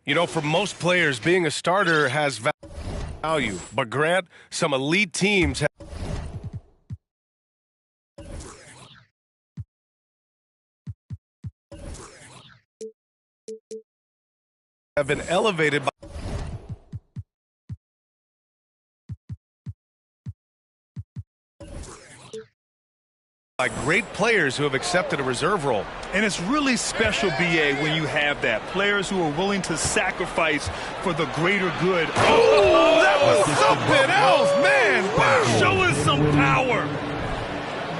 You know, for most players, being a starter has value. But Grant, some elite teams have been elevated by great players who have accepted a reserve role. And it's really special, B.A., when you have that. Players who are willing to sacrifice for the greater good. Oh, that was something else, man. Wow. Showing some power.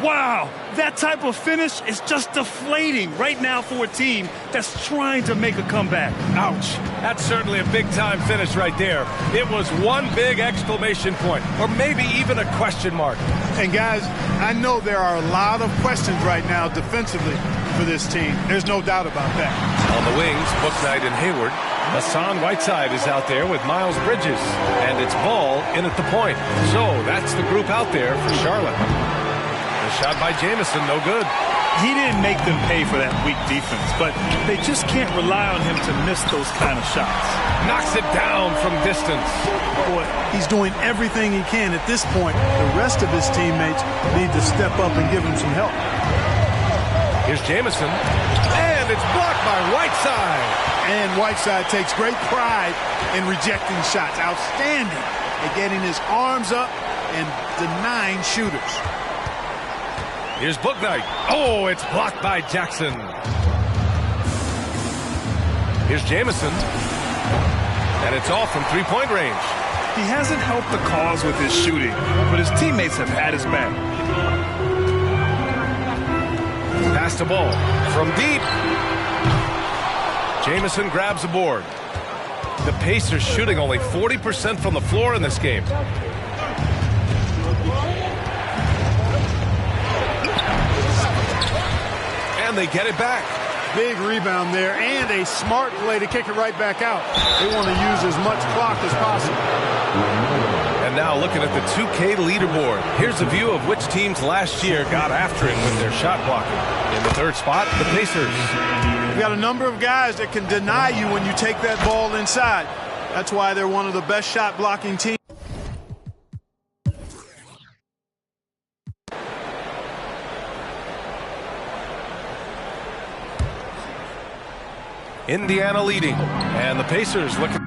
Wow, that type of finish is just deflating right now for a team that's trying to make a comeback. Ouch. That's certainly a big-time finish right there. It was one big exclamation point, or maybe even a question mark. And, guys, I know there are a lot of questions right now defensively for this team. There's no doubt about that. On the wings, Bouknight and Hayward. Hassan Whiteside is out there with Miles Bridges, and it's Ball in at the point. So that's the group out there for Charlotte. Shot by Jamison, no good. He didn't make them pay for that weak defense, but they just can't rely on him to miss those kind of shots. Knocks it down from distance. Boy, he's doing everything he can at this point. The rest of his teammates need to step up and give him some help. Here's Jamison, and it's blocked by Whiteside. And Whiteside takes great pride in rejecting shots. Outstanding at getting his arms up and denying shooters. Here's Bouknight. Oh, it's blocked by Jackson. Here's Jamison. And it's off from three-point range. He hasn't helped the cause with his shooting, but his teammates have had his back. Pass the ball from deep. Jamison grabs the board. The Pacers shooting only 40% from the floor in this game. And they get it back. Big rebound there, and a smart play to kick it right back out. They want to use as much clock as possible. And now looking at the 2K leaderboard. Here's a view of which teams last year got after him with their shot blocking. In the third spot, the Pacers. You've got a number of guys that can deny you when you take that ball inside. That's why they're one of the best shot blocking teams. Indiana leading, and the Pacers looking.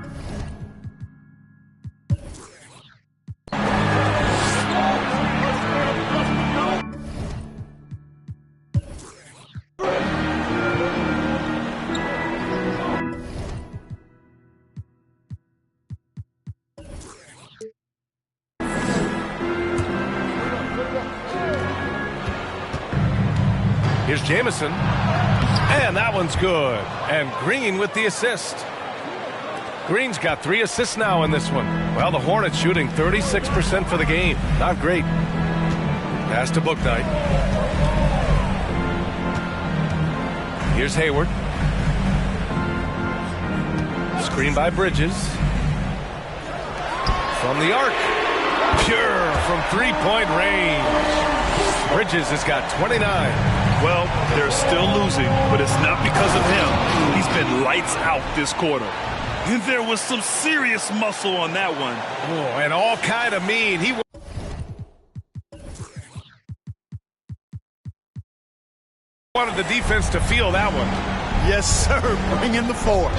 Here's Jamison. And that one's good. And Green with the assist. Green's got 3 assists now in this one. Well, the Hornets shooting 36% for the game. Not great. Pass to Bouknight. Here's Hayward. Screen by Bridges. From the arc. Pure from three-point range. Bridges has got 29. Well, they're still losing, but it's not because of him. He's been lights out this quarter. And there was some serious muscle on that one. Oh, and all kind of mean. He wanted the defense to feel that one. Yes, sir. Bring in the force.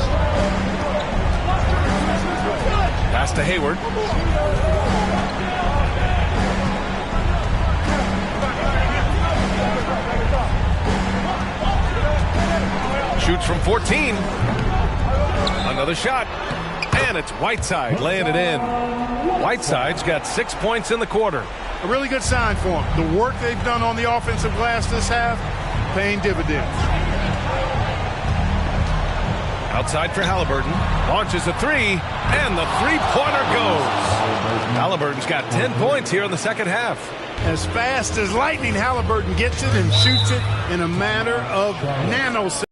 Pass to Hayward. Shoots from 14. Another shot. And it's Whiteside laying it in. Whiteside's got 6 points in the quarter. A really good sign for them. The work they've done on the offensive glass this half, paying dividends. Outside for Halliburton. Launches a three. And the three-pointer goes. Halliburton's got 10 points here in the second half. As fast as lightning, Halliburton gets it and shoots it in a matter of nanoseconds.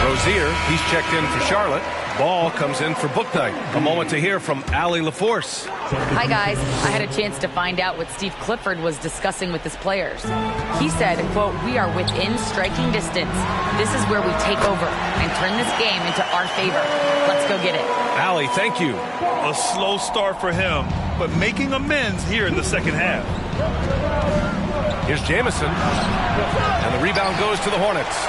Rozier, he's checked in for Charlotte. Ball comes in for book night. A moment to hear from Allie LaForce. Hi, guys. I had a chance to find out what Steve Clifford was discussing with his players. He said, quote, "We are within striking distance. This is where we take over and turn this game into our favor. Let's go get it." Allie, thank you. A slow start for him, but making amends here in the second half. Here's Jamison. And the rebound goes to the Hornets.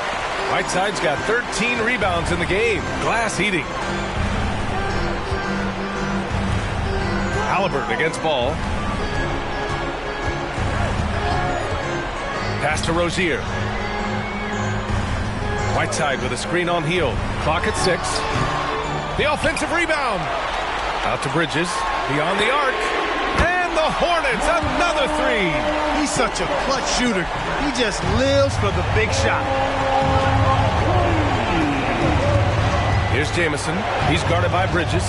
Whiteside's got 13 rebounds in the game. Glass eating. Halliburton against Ball. Pass to Rozier. Whiteside with a screen on Hield. Clock at 6. The offensive rebound. Out to Bridges. Beyond the arc. And the Hornets, another three. He's such a clutch shooter. He just lives for the big shot. Here's Jamison. He's guarded by Bridges.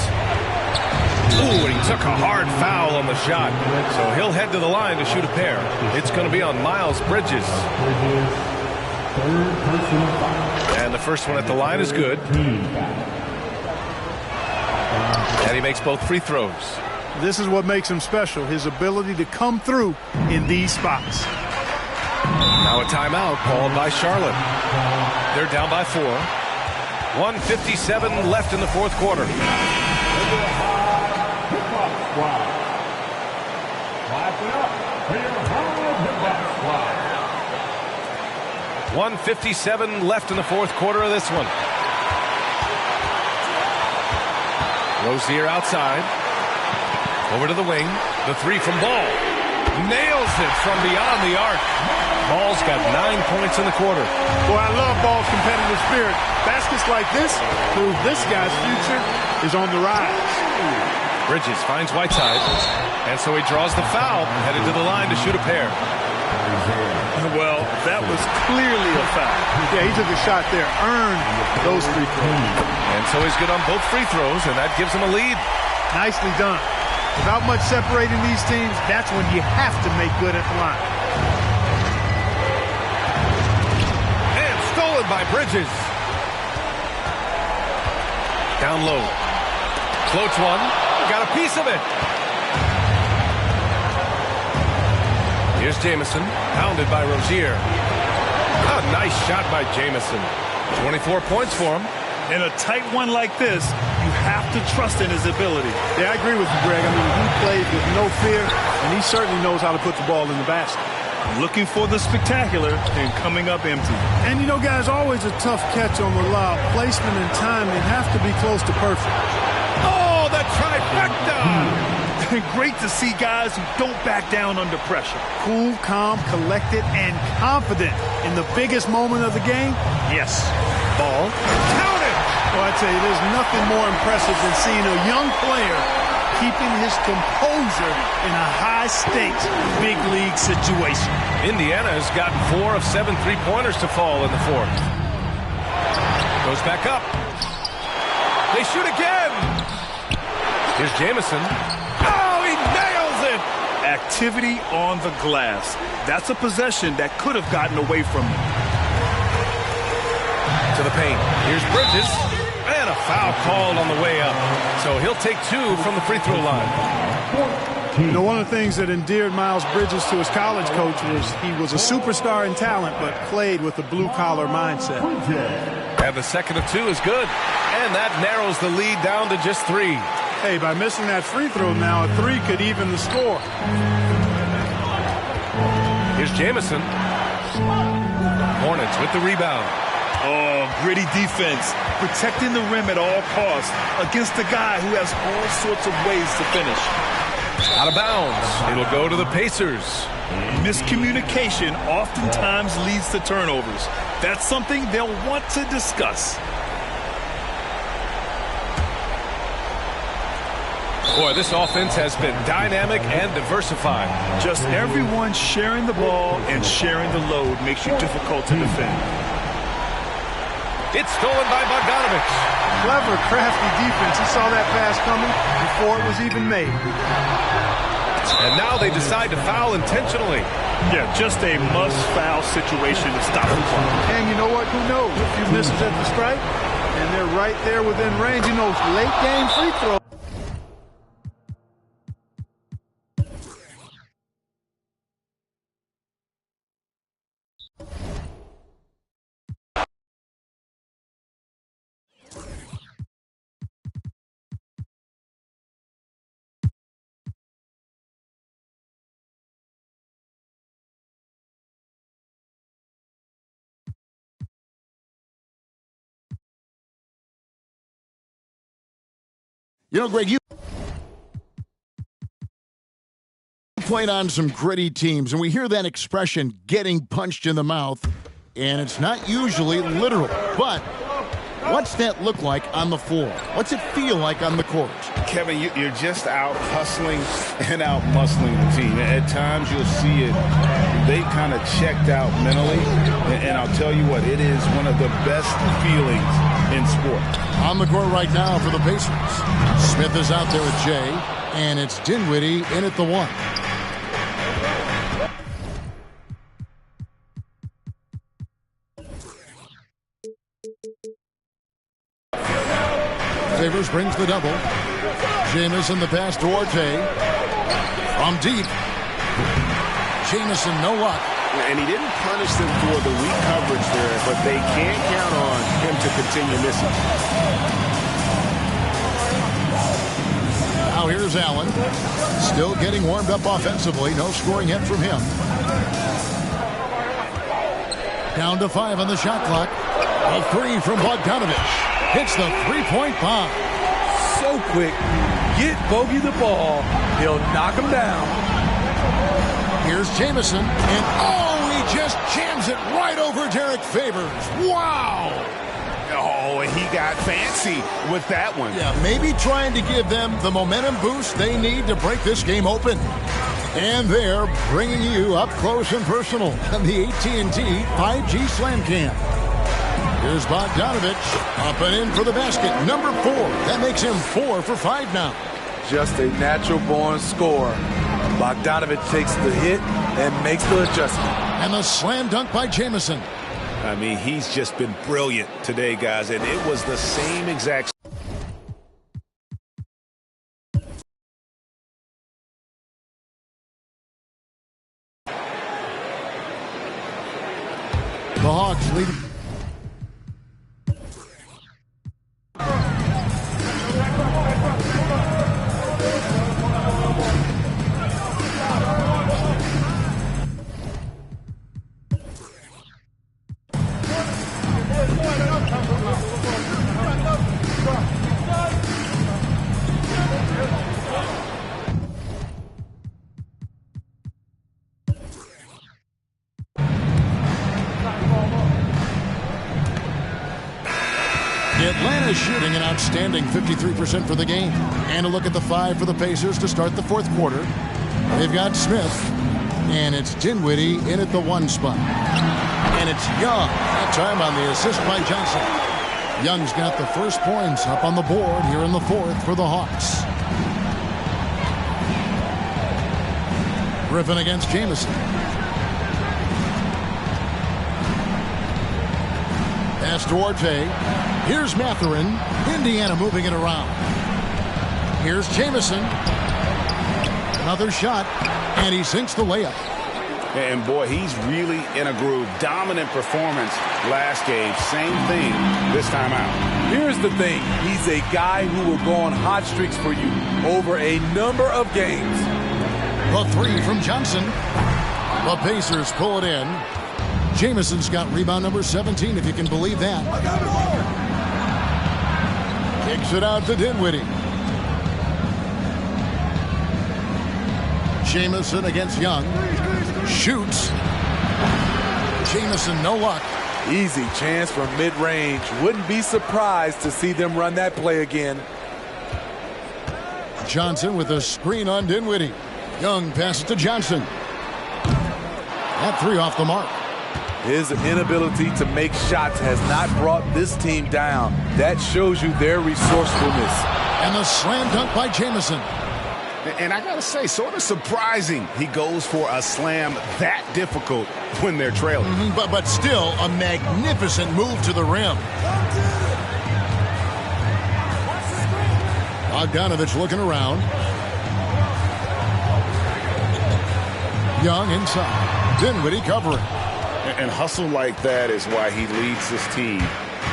Ooh, and he took a hard foul on the shot. So he'll head to the line to shoot a pair. It's going to be on Miles Bridges. And the first one at the line is good. And he makes both free throws. This is what makes him special, his ability to come through in these spots. Now a timeout called by Charlotte. They're down by 4. 1:57 left in the fourth quarter. 1:57 left in the fourth quarter of this one. Rozier outside. Over to the wing. The three from Ball. Nails it from beyond the arc. Ball's got 9 points in the quarter. Boy, I love Ball's competitive spirit. Baskets like this prove this guy's future is on the rise. Bridges finds Whiteside, and so he draws the foul, headed to the line to shoot a pair. Well, that was clearly a foul. Yeah, he took a shot there, earned those free throws. And so he's good on both free throws, and that gives him a lead. Nicely done. Without much separating these teams, that's when you have to make good at the line. And stolen by Bridges. Down low. Floats one. Got a piece of it. Here's Jamison. Pounded by Rozier. A nice shot by Jamison. 24 points for him. In a tight one like this, you have to trust in his ability. Yeah, I agree with you, Greg. I mean, he plays with no fear, and he certainly knows how to put the ball in the basket. Looking for the spectacular and coming up empty. And, you know, guys, always a tough catch on the lob. Placement and timing have to be close to perfect. Oh, the trifecta! Great to see guys who don't back down under pressure. Cool, calm, collected, and confident in the biggest moment of the game. Yes. Ball. Count it! Well, I tell you, there's nothing more impressive than seeing a young player keeping his composure in a high-stakes, big league situation. Indiana has gotten 4 of 7 three-pointers to fall in the fourth. Goes back up. They shoot again. Here's Jamison. Oh, he nails it! Activity on the glass. That's a possession that could have gotten away from him. To the paint. Here's Bridges. And a foul called on the way up. So he'll take 2 from the free throw line. You know, one of the things that endeared Miles Bridges to his college coach was he was a superstar in talent, but played with a blue-collar mindset. And the second of 2 is good. And that narrows the lead down to just 3. Hey, by missing that free throw now, a 3 could even the score. Here's Jamison. Hornets with the rebound. Oh, gritty defense. Protecting the rim at all costs against a guy who has all sorts of ways to finish. Out of bounds. It'll go to the Pacers. Miscommunication oftentimes leads to turnovers. That's something they'll want to discuss. Boy, this offense has been dynamic and diversified. Just everyone sharing the ball and sharing the load makes you difficult to defend. It's stolen by Bogdanovich. Clever, crafty defense. He saw that pass coming before it was even made. And now they decide to foul intentionally. Yeah, just a must-foul situation to stop the clock. And you know what? Who knows? A few misses at the stripe, And they're right there within range. You know, late game free throw. You know, Greg, you played on some gritty teams, and we hear that expression, getting punched in the mouth, and it's not usually literal. But what's that look like on the floor? What's it feel like on the court? Kevin, you're just out hustling and out muscling the team. At times you'll see it. They kind of checked out mentally, and I'll tell you what, it is one of the best feelings in sport. On the court right now for the Pacers. Smith is out there with Jay, and it's Dinwiddie in at the 1. Favors brings the double. Jamison the pass to Orte. From deep. Jamison, no luck. And he didn't punish them for the weak coverage there, but they can't count on him to continue missing. Now here's Allen. Still getting warmed up offensively. No scoring hit from him. Down to 5 on the shot clock. A 3 from Bogdanovich. Hits the three-point bomb. So quick. Get Bogey the ball. He'll knock him down. Here's Jamison, and he just jams it right over Derek Favors. Wow! Oh, and he got fancy with that one. Yeah, maybe trying to give them the momentum boost they need to break this game open. And they're bringing you up close and personal on the AT&T 5G Slam Cam. Here's Bogdanovich, up and in for the basket, number 4. That makes him 4 for 5 now. Just a natural-born scorer. Bogdanovich takes the hit and makes the adjustment. And the slam dunk by Jamison. I mean, he's just been brilliant today, guys, and it was the same exact. The Hawks lead. Atlanta shooting an outstanding 53% for the game. And a look at the 5 for the Pacers to start the 4th quarter. They've got Smith, and it's Dinwiddie in at the 1 spot. And it's Young, that time on the assist by Johnson. Young's got the first points up on the board here in the 4th for the Hawks. Griffin against Jamison. Pass to Orte. Here's Mathurin. Indiana moving it around. Here's Jamison. Another shot, and he sinks the layup. And boy, he's really in a groove. Dominant performance last game. Same thing this time out. Here's the thing. He's a guy who will go on hot streaks for you over a number of games. The 3 from Johnson. The Pacers pull it in. Jamison's got rebound number 17, if you can believe that. Kicks it out to Dinwiddie. Jamison against Young. Shoots. Jamison, no luck. Easy chance from mid-range. Wouldn't be surprised to see them run that play again. Johnson with a screen on Dinwiddie. Young passes to Johnson. That 3 off the mark. His inability to make shots has not brought this team down. That shows you their resourcefulness. And the slam dunk by Jamison. And I got to say, sort of surprising he goes for a slam that difficult when they're trailing. But still a magnificent move to the rim. Bogdanovich looking around. Young inside. Dinwiddie covering. And hustle like that is why he leads his team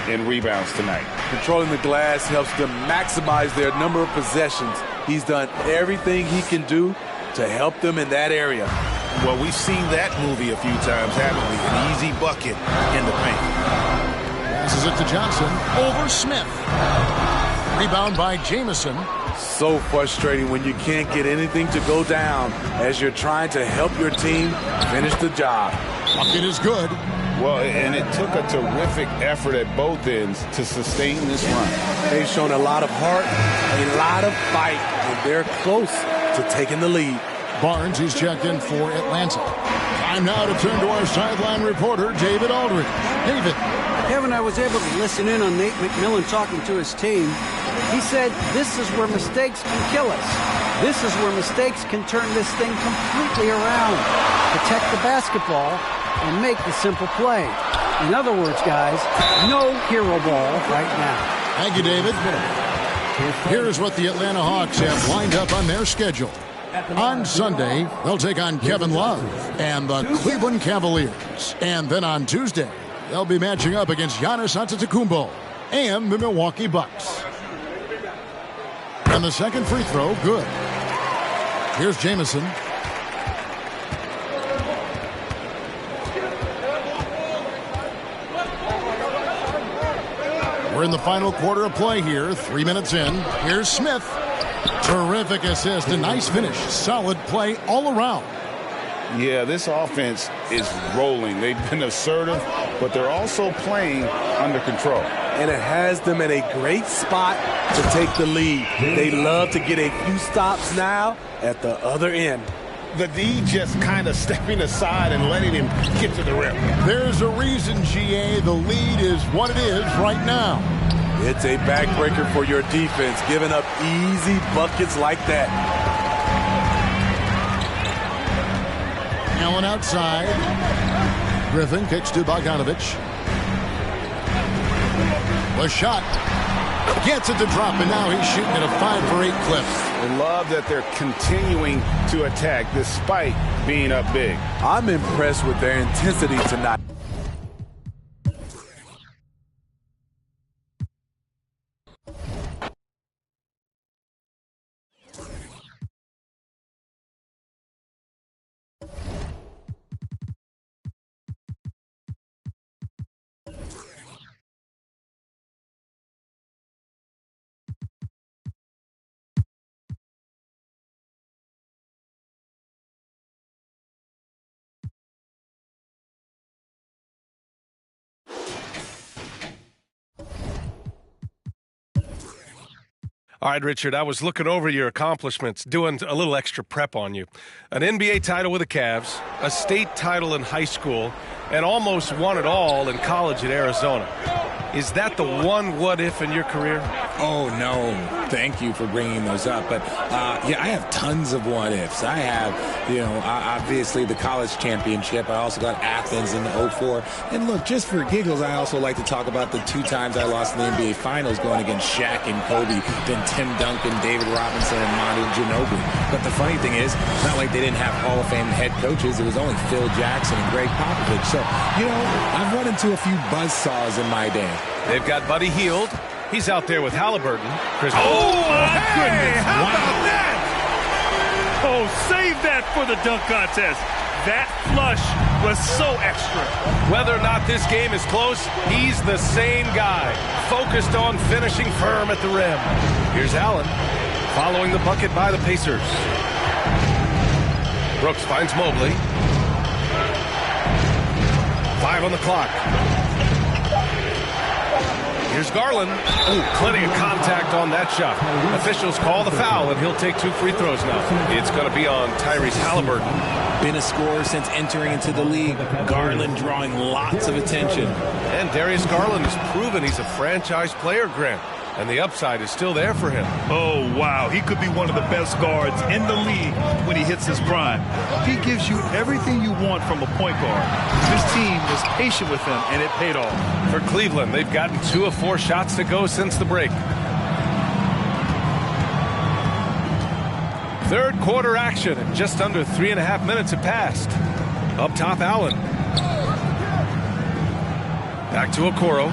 in rebounds tonight. Controlling the glass helps them maximize their number of possessions. He's done everything he can do to help them in that area. Well, we've seen that movie a few times, haven't we? An easy bucket in the paint. Passes it to Johnson. Over Smith. Rebound by Jamison. So frustrating when you can't get anything to go down as you're trying to help your team finish the job. Bucket is good. Well, and it took a terrific effort at both ends to sustain this run. They've shown a lot of heart, a lot of fight, and they're close to taking the lead. Barnes is checked in for Atlanta. Time now to turn to our sideline reporter, David Aldridge. David. Kevin, I was able to listen in on Nate McMillan talking to his team. He said, this is where mistakes can kill us. This is where mistakes can turn this thing completely around. Protect the basketball and make the simple play. In other words, guys, no hero ball right now. Thank you, David. Here's what the Atlanta Hawks have lined up on their schedule. On Sunday, they'll take on Kevin Love and the Cleveland Cavaliers. And then on Tuesday, they'll be matching up against Giannis Antetokounmpo and the Milwaukee Bucks. And the second free throw, good. Here's Jamison. We're in the final quarter of play here. 3 minutes in. Here's Smith. Terrific assist. A nice finish. Solid play all around. Yeah, this offense is rolling. They've been assertive, but they're also playing under control. And it has them in a great spot to take the lead. They love to get a few stops now at the other end. The D just kind of stepping aside and letting him get to the rim. There's a reason, GA. The lead is what it is right now. It's a backbreaker for your defense, giving up easy buckets like that. Allen outside. Griffin kicks to Bogdanovich. The shot. Gets it to drop, and now he's shooting at a 5-for-8 clip. I love that they're continuing to attack despite being up big. I'm impressed with their intensity tonight. All right, Richard, I was looking over your accomplishments, doing a little extra prep on you. An NBA title with the Cavs, a state title in high school, and almost won it all in college at Arizona. Is that the one what-if in your career? Oh, no. Thank you for bringing those up. But, yeah, I have tons of what-ifs. I have, obviously the college championship. I also got Athens in the 04. And, look, just for giggles, I also like to talk about the 2 times I lost in the NBA Finals going against Shaq and Kobe, then Tim Duncan, David Robinson, and Manu Ginobili. But the funny thing is, it's not like they didn't have Hall of Fame head coaches. It was only Phil Jackson and Greg Popovich. So, I've run into a few buzzsaws in my day. They've got Buddy Hield. He's out there with Halliburton. Oh, my goodness. How about that? Oh, save that for the dunk contest. That flush was so extra. Whether or not this game is close, he's the same guy, focused on finishing firm at the rim. Here's Allen, following the bucket by the Pacers. Brooks finds Mobley. 5 on the clock. Here's Garland. Ooh, plenty of contact on that shot. Officials call the foul, and he'll take 2 free throws now. It's going to be on Tyrese Halliburton. Been a scorer since entering into the league. Garland drawing lots of attention. And Darius Garland has proven he's a franchise player, Grant. And the upside is still there for him. Oh, wow. He could be one of the best guards in the league when he hits his prime. He gives you everything you want from a point guard. This team was patient with him, and it paid off. For Cleveland, they've gotten 2 of 4 shots to go since the break. Third quarter action, and just under 3.5 minutes have passed. Up top, Allen. Back to Okoro.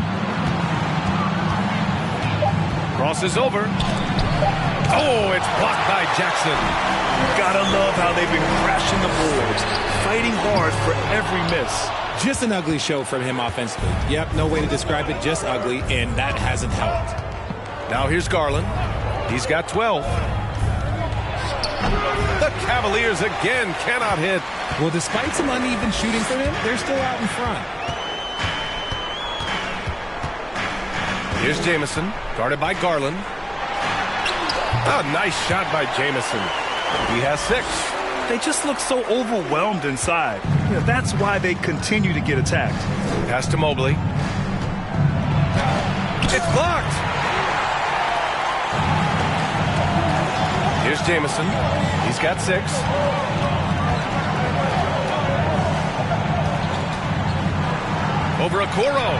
Crosses over. Oh, it's blocked by Jackson. Gotta love how they've been crashing the boards, fighting hard for every miss. Just an ugly show from him offensively. Yep, no way to describe it, just ugly, and that hasn't helped. Now here's Garland. He's got 12. The Cavaliers again cannot hit. Well, despite some uneven shooting for them, they're still out in front. Here's Jamison, guarded by Garland. A nice shot by Jamison. He has 6. They just look so overwhelmed inside. That's why they continue to get attacked. Pass to Mobley. It's blocked. Here's Jamison. He's got 6. Over Okoro.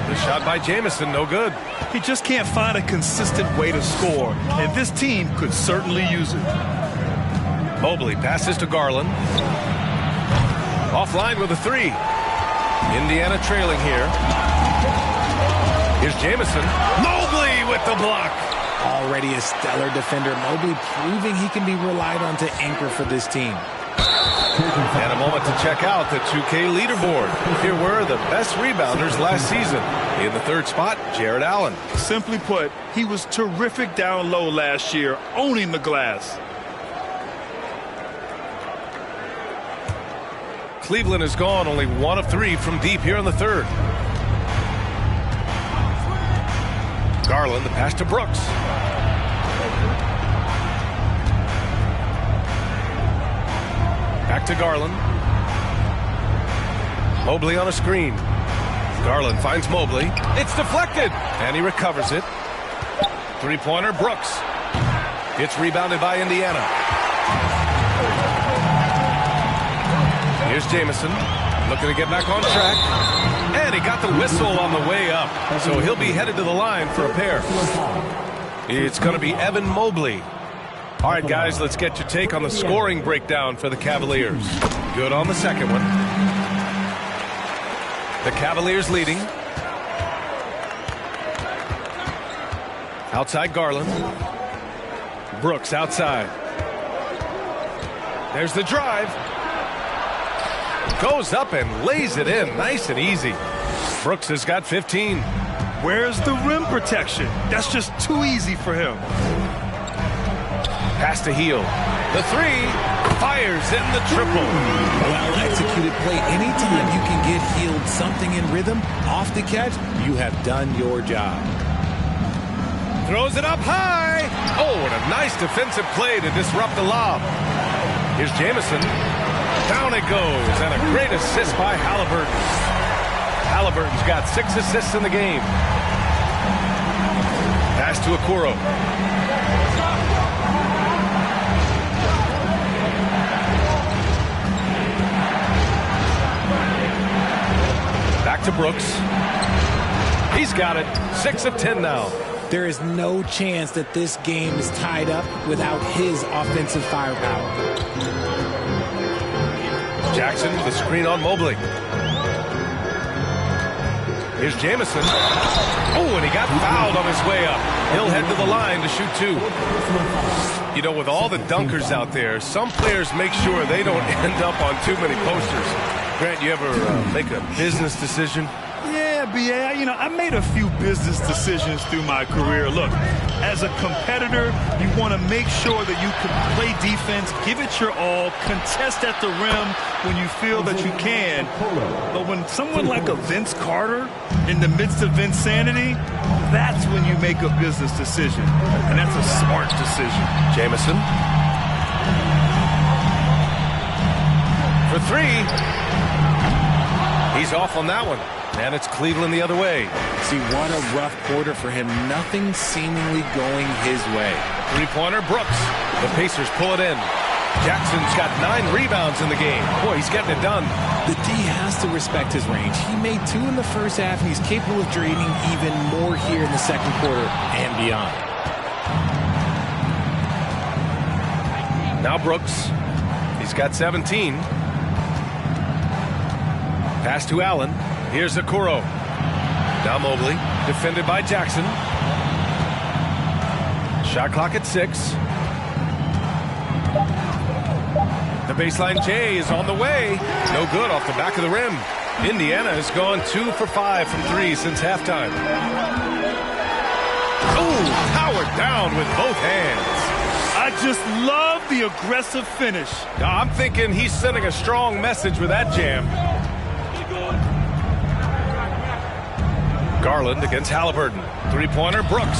The shot by Jamison, no good. He just can't find a consistent way to score, and this team could certainly use it. Mobley passes to Garland. Offline with a 3. Indiana trailing here. Here's Jamison. Mobley with the block. Already a stellar defender, Mobley proving he can be relied on to anchor for this team. And a moment to check out the 2K leaderboard. Here were the best rebounders last season. In the third spot, Jared Allen. Simply put, he was terrific down low last year, owning the glass. Cleveland has gone only 1 of 3 from deep here in the third. Garland, the pass to Brooks. Back to Garland. Mobley on a screen. Garland finds Mobley. It's deflected, and he recovers it. Three-pointer, Brooks. It's rebounded by Indiana. Here's Jamison, looking to get back on track. And he got the whistle on the way up, so he'll be headed to the line for a pair. It's going to be Evan Mobley. All right, guys, let's get your take on the scoring breakdown for the Cavaliers. Good on the second one. The Cavaliers leading. Outside Garland. Brooks outside. There's the drive. Goes up and lays it in nice and easy. Brooks has got 15. Where's the rim protection? That's just too easy for him. Pass to Heel. The 3 fires in the triple. Well-executed play. Anytime you can get Healed something in rhythm off the catch, you have done your job. Throws it up high. Oh, and a nice defensive play to disrupt the lob. Here's Jamison. Down it goes, and a great assist by Halliburton. Halliburton's got 6 assists in the game. Pass to Okoro. Back to Brooks. He's got it. 6 of 10 now. There is no chance that this game is tied up without his offensive firepower. Jackson, the screen on Mobley. Here's Jamison. Oh, and he got fouled on his way up. He'll head to the line to shoot 2. You know, with all the dunkers out there, some players make sure they don't end up on too many posters. Grant, you ever make a business decision? Yeah, B.A., I made a few business decisions through my career. Look, as a competitor, you want to make sure that you can play defense, give it your all, contest at the rim when you feel that you can. But when someone like a Vince Carter, in the midst of insanity, that's when you make a business decision. And that's a smart decision. Jamison. For 3. He's off on that one. And it's Cleveland the other way. See, what a rough quarter for him. Nothing seemingly going his way. Three-pointer, Brooks. The Pacers pull it in. Jackson's got 9 rebounds in the game. Boy, he's getting it done. The D has to respect his range. He made 2 in the first half, and he's capable of draining even more here in the second quarter and beyond. Now Brooks. He's got 17. Pass to Allen. Here's Okoro. Now Mobley. Defended by Jackson. Shot clock at 6. The baseline J is on the way. No good off the back of the rim. Indiana has gone 2 for 5 from 3 since halftime. Oh, powered down with both hands. I just love the aggressive finish. Now, I'm thinking he's sending a strong message with that jam. Garland against Halliburton. Three-pointer, Brooks.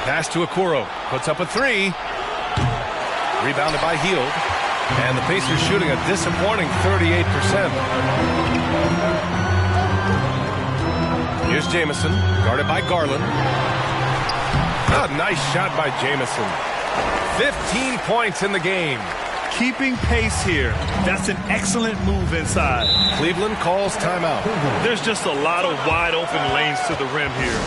Pass to Okoro. Puts up a 3. Rebounded by Hield. And the Pacers shooting a disappointing 38%. Here's Jamison, guarded by Garland. A nice shot by Jamison. 15 points in the game. Keeping pace here. That's an excellent move inside. Cleveland calls timeout. There's just a lot of wide open lanes to the rim here.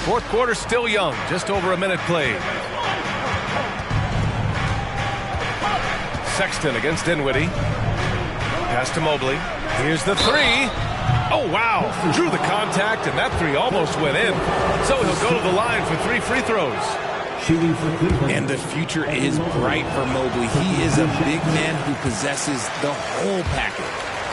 Fourth quarter still young, just over a minute played. Sexton against Dinwiddie. Pass to Mobley. Here's the 3. Oh, wow. Drew the contact, and that 3 almost went in. So he'll go to the line for 3 free throws. And the future is bright for Mobley. He is a big man who possesses the whole package.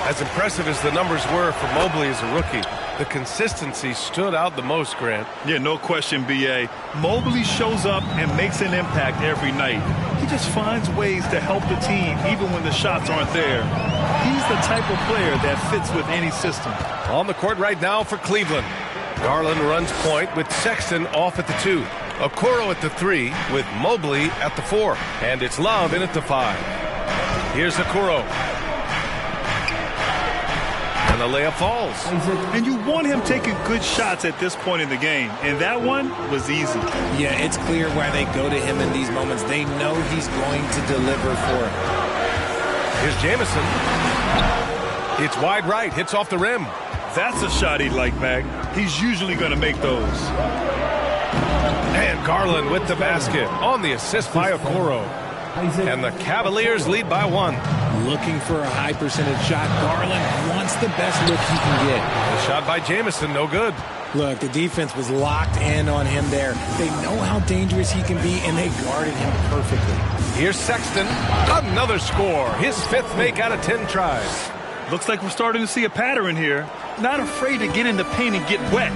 As impressive as the numbers were for Mobley as a rookie, the consistency stood out the most, Grant. Yeah, no question, B.A. Mobley shows up and makes an impact every night. He just finds ways to help the team even when the shots aren't there. He's the type of player that fits with any system. On the court right now for Cleveland. Garland runs point with Sexton off at the 2. Okoro at the 3 with Mobley at the 4. And it's Love in at the 5. Here's Okoro. And the layup falls. And you want him taking good shots at this point in the game. And that one was easy. Yeah, it's clear why they go to him in these moments. They know he's going to deliver for it. Here's Jamison. It's wide right. Hits off the rim. That's a shot he'd like, Mag. He's usually going to make those. And Garland with the basket on the assist by Okoro. And the Cavaliers lead by 1. Looking for a high percentage shot. Garland wants the best look he can get. The shot by Jamison, no good. Look, the defense was locked in on him there. They know how dangerous he can be, and they guarded him perfectly. Here's Sexton. Another score. His 5th make out of 10 tries. Looks like we're starting to see a pattern here. Not afraid to get in the paint and get wet.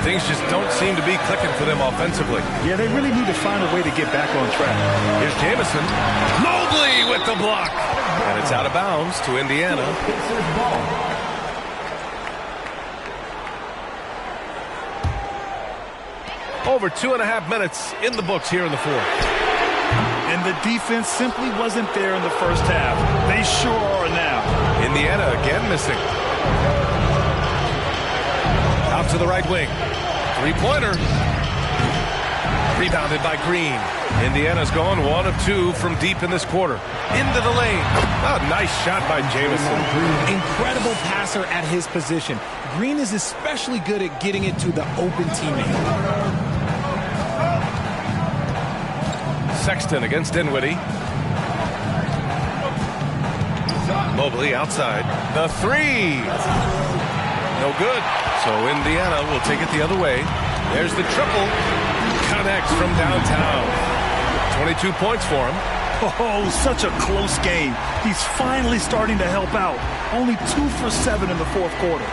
Things just don't seem to be clicking for them offensively. Yeah, they really need to find a way to get back on track. Here's Jamison. Mobley with the block. And it's out of bounds to Indiana. Over 2.5 minutes in the books here in the 4th. And the defense simply wasn't there in the first half. They sure are now. Indiana again missing. Out to the right wing. Three-pointer. Rebounded by Green. Indiana's gone 1 of 2 from deep in this quarter. Into the lane. A nice shot by Jamison. Incredible passer at his position. Green is especially good at getting it to the open teammate. Sexton against Dinwiddie. Mobley outside. The 3. No good. So Indiana will take it the other way. There's the triple. Connects from downtown. 22 points for him. Oh, such a close game. He's finally starting to help out. Only 2 for 7 in the 4th quarter.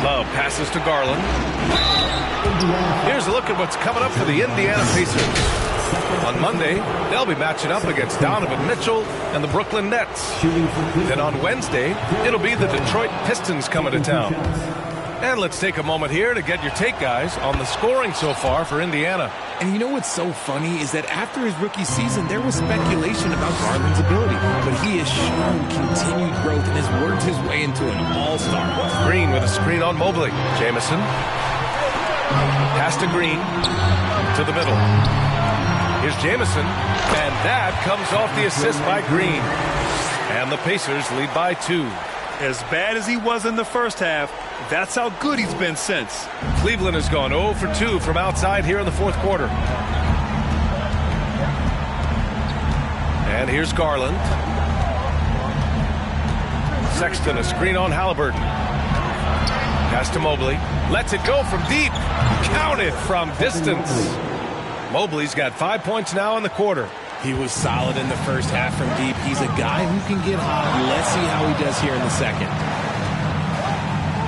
Love passes to Garland. Here's a look at what's coming up for the Indiana Pacers. On Monday, they'll be matching up against Donovan Mitchell and the Brooklyn Nets. Then on Wednesday, it'll be the Detroit Pistons coming to town. And let's take a moment here to get your take, guys, on the scoring so far for Indiana. And you know what's so funny is that after his rookie season, there was speculation about Garland's ability. But he has shown continued growth and has worked his way into an all-star. Green with a screen on Mobley. Jamison. Pass to Green. To the middle. Here's Jamison, and that comes off the assist by Green. And the Pacers lead by 2. As bad as he was in the first half, that's how good he's been since. Cleveland has gone 0 for 2 from outside here in the fourth quarter. And here's Garland. Sexton, a screen on Halliburton. Pass to Mobley. Lets it go from deep. Counted from distance. Mobley's got 5 points now in the quarter. He was solid in the first half from deep. He's a guy who can get hot. Let's see how he does here in the second.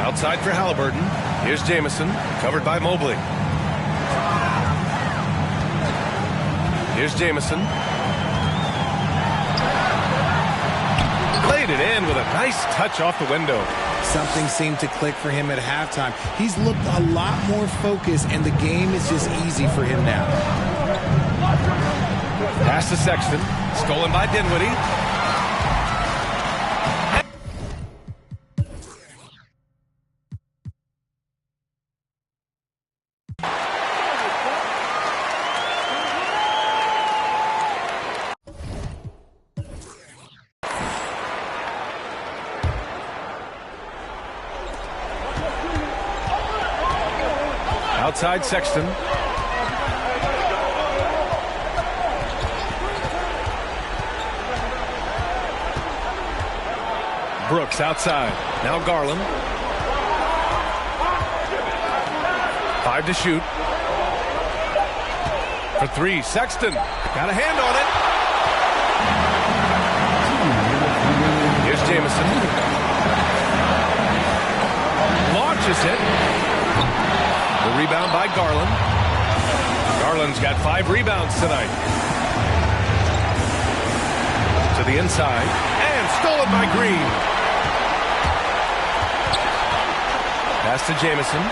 Outside for Halliburton. Here's Jamison, covered by Mobley. Here's Jamison. Laid it in with a nice touch off the window. Something seemed to click for him at halftime. He's looked a lot more focused, and the game is just easy for him now. Pass to Sexton. Stolen by Dinwiddie. Outside Sexton. Brooks outside. Now Garland. 5 to shoot. For 3, Sexton. Got a hand on it. Here's Jamison. Launches it. The rebound by Garland. Garland's got 5 rebounds tonight. To the inside. And stolen by Green. Pass to Jamison.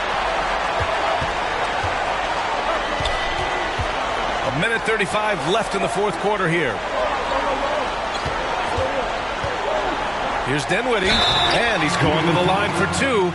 1:35 left in the fourth quarter here. Here's Dinwiddie. And he's going to the line for 2.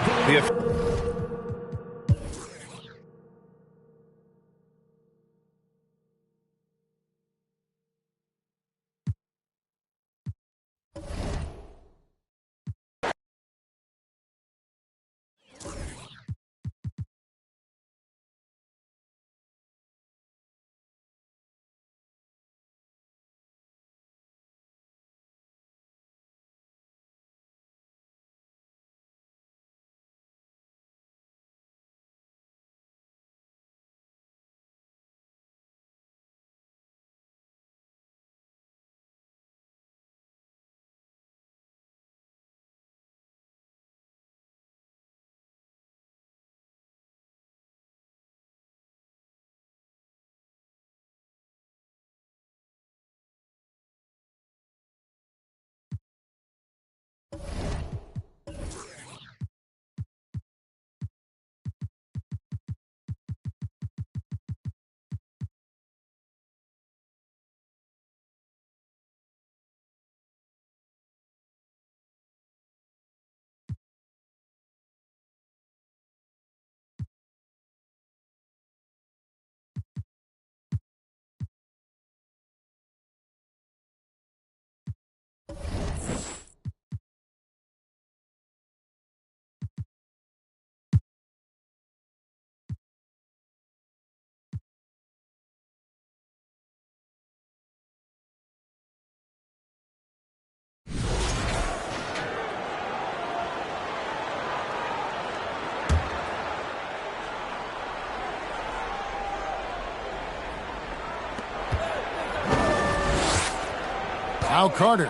Now Carter.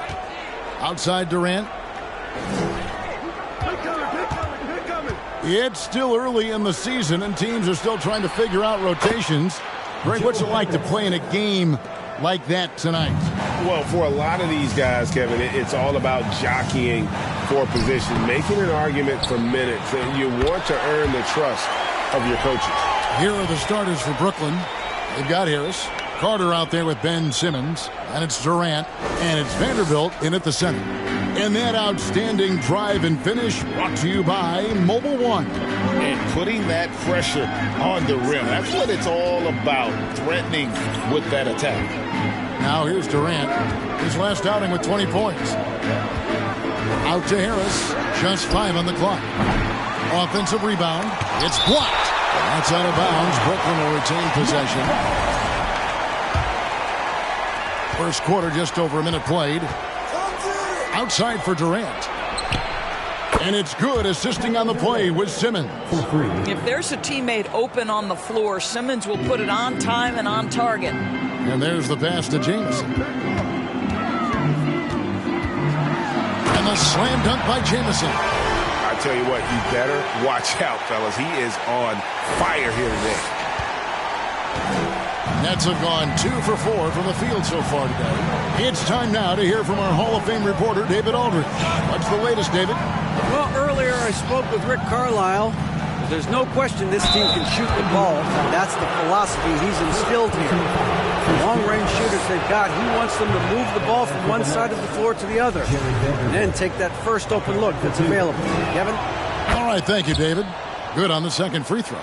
Outside Durant. It's still early in the season, and teams are still trying to figure out rotations. Greg, what's it like to play in a game like that tonight? Well, for a lot of these guys, Kevin, it's all about jockeying for position, making an argument for minutes. And you want to earn the trust of your coaches. Here are the starters for Brooklyn. They've got Harris. Carter out there with Ben Simmons. And it's Durant. And it's Vanderbilt in at the center. And that outstanding drive and finish brought to you by Mobile One. and putting that pressure on the rim. That's what it's all about, threatening with that attack. Now here's Durant, his last outing with 20 points. Out to Harris, just 5 on the clock. Offensive rebound, it's blocked. That's out of bounds. Brooklyn will retain possession. First quarter, just over a minute played. Outside for Durant. And it's good, assisting on the play with Simmons. If there's a teammate open on the floor, Simmons will put it on time and on target. And there's the pass to Jamison. And the slam dunk by Jamison. I tell you what, you better watch out, fellas. He is on fire here today. Nets have gone 2 for 4 from the field so far today. It's time now to hear from our Hall of Fame reporter, David Aldridge. What's the latest, David? Well, earlier I spoke with Rick Carlisle. There's no question this team can shoot the ball. That's the philosophy he's instilled here. The long-range shooters they've got, he wants them to move the ball from one side of the floor to the other. And then take that first open look that's available. Kevin? All right, thank you, David. Good on the second free throw.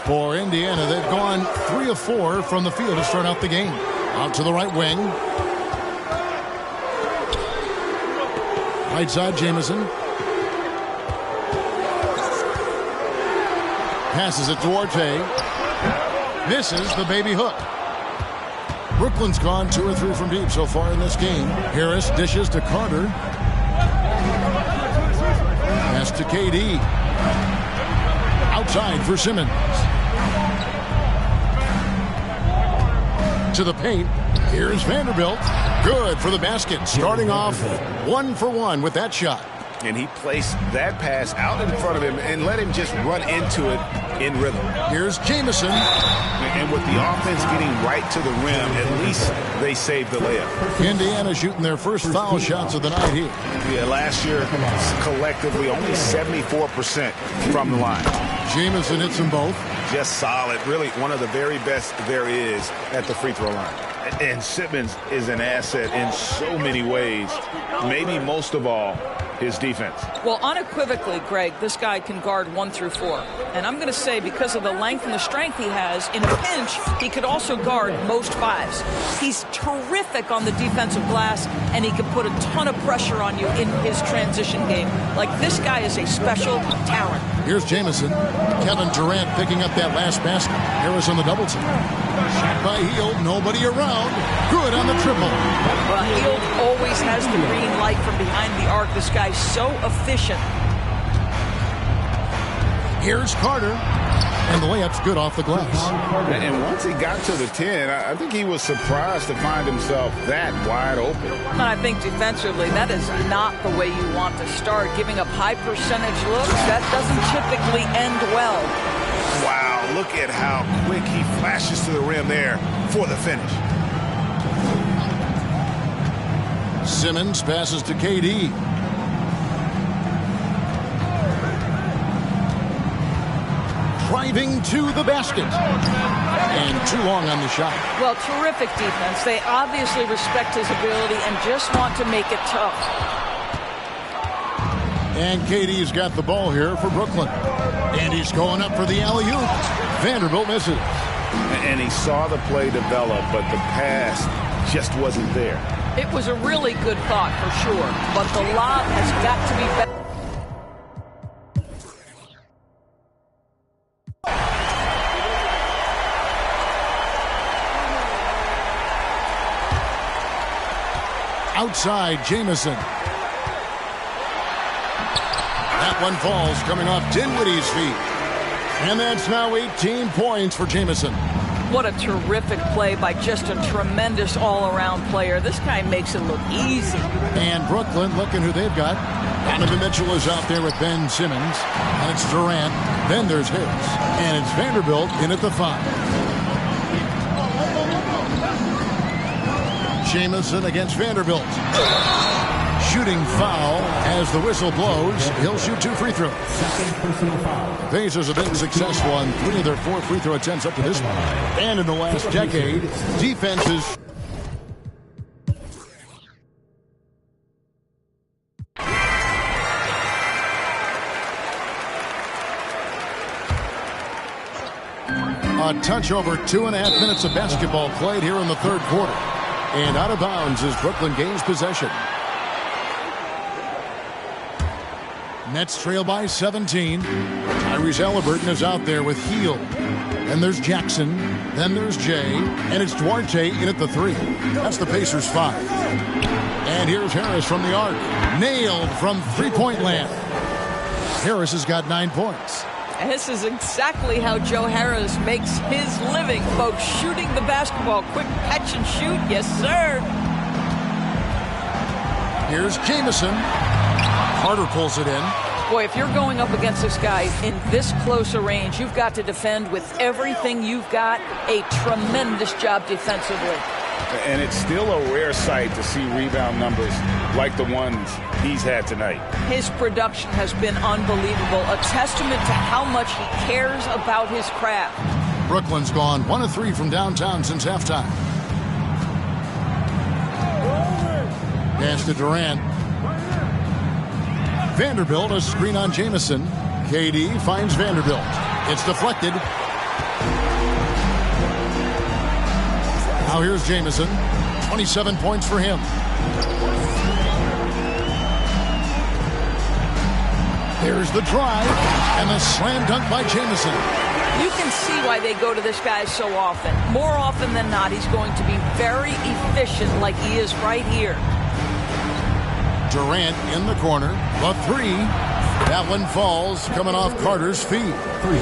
For Indiana, they've gone 3 of 4 from the field to start out the game. Out to the right wing. Right side, Jamison. Passes it to Orte. Misses the baby hook. Brooklyn's gone 2 or 3 from deep so far in this game. Harris dishes to Carter. Pass to KD. Outside for Simmons. To the paint. Here's Vanderbilt. Good for the basket. Starting off 1 for 1 with that shot. And he placed that pass out in front of him and let him just run into it in rhythm. Here's Jamison. And with the offense getting right to the rim, at least they saved the layup. Indiana shooting their first foul shots of the night here. Yeah, last year, collectively, only 74% from the line. Jamison hits them both. Just solid. Really one of the very best there is at the free throw line. And Simmons is an asset in so many ways. Maybe most of all, his defense. Well, unequivocally, Greg, this guy can guard 1 through 4. And I'm going to say because of the length and the strength he has, in a pinch, he could also guard most 5s. He's terrific on the defensive glass, and he can put a ton of pressure on you in his transition game. Like, this guy is a special talent. Here's Jamison. Kevin Durant picking up that last basket. Harris on the double team. Shot by Hield. Nobody around. Good on the triple. Well, Hield always has the green light from behind the arc. This guy's so efficient. Here's Carter. And the layup's good off the glass. And once he got to the 10, I think he was surprised to find himself that wide open. And I think defensively, that is not the way you want to start. Giving up high percentage looks, that doesn't typically end well. Wow, look at how quick he flashes to the rim there for the finish. Simmons passes to KD. Driving to the basket. And too long on the shot. Well, terrific defense. They obviously respect his ability and just want to make it tough. And KD's got the ball here for Brooklyn. And he's going up for the alley-oop. Vanderbilt misses. And he saw the play develop, but the pass just wasn't there. It was a really good thought for sure, but the lob has got to be better. Outside, Jamison. That one falls, coming off Dinwiddie's feet. And that's now 18 points for Jamison. What a terrific play by just a tremendous all-around player. This guy makes it look easy. And Brooklyn, looking who they've got. Donovan Mitchell is out there with Ben Simmons. And it's Durant. Then there's Harris. And it's Vanderbilt in at the 5. Jamison against Vanderbilt. Shooting foul as the whistle blows. He'll shoot 2 free throws. Pacers have been successful on 3 of their 4 free throw attempts up to this point. And in the last decade, defenses. A touch over 2.5 minutes of basketball played here in the third quarter. And out of bounds as Brooklyn gains possession. Nets trail by 17. Tyrese Halliburton is out there with Heel. Then there's Jackson. Then there's Jay. And it's Duarte in at the 3. That's the Pacers' 5. And here's Harris from the arc. Nailed from three-point land. Harris has got 9 points. And this is exactly how Joe Harris makes his living, folks. Shooting the basketball. Quick catch and shoot. Yes, sir. Here's Jamison. Carter pulls it in. Boy, if you're going up against this guy in this close a range, you've got to defend with everything you've got. A tremendous job defensively. And it's still a rare sight to see rebound numbers like the ones he's had tonight. His production has been unbelievable. A testament to how much he cares about his craft. Brooklyn's gone 1 of 3 from downtown since halftime. Pass to Durant. Vanderbilt, a screen on Jamison. KD finds Vanderbilt. It's deflected. Now here's Jamison. 27 points for him. Here's the drive and the slam dunk by Jamison. You can see why they go to this guy so often. More often than not, he's going to be very efficient like he is right here. Durant in the corner. The 3. That one falls, coming off Carter's feet. 3.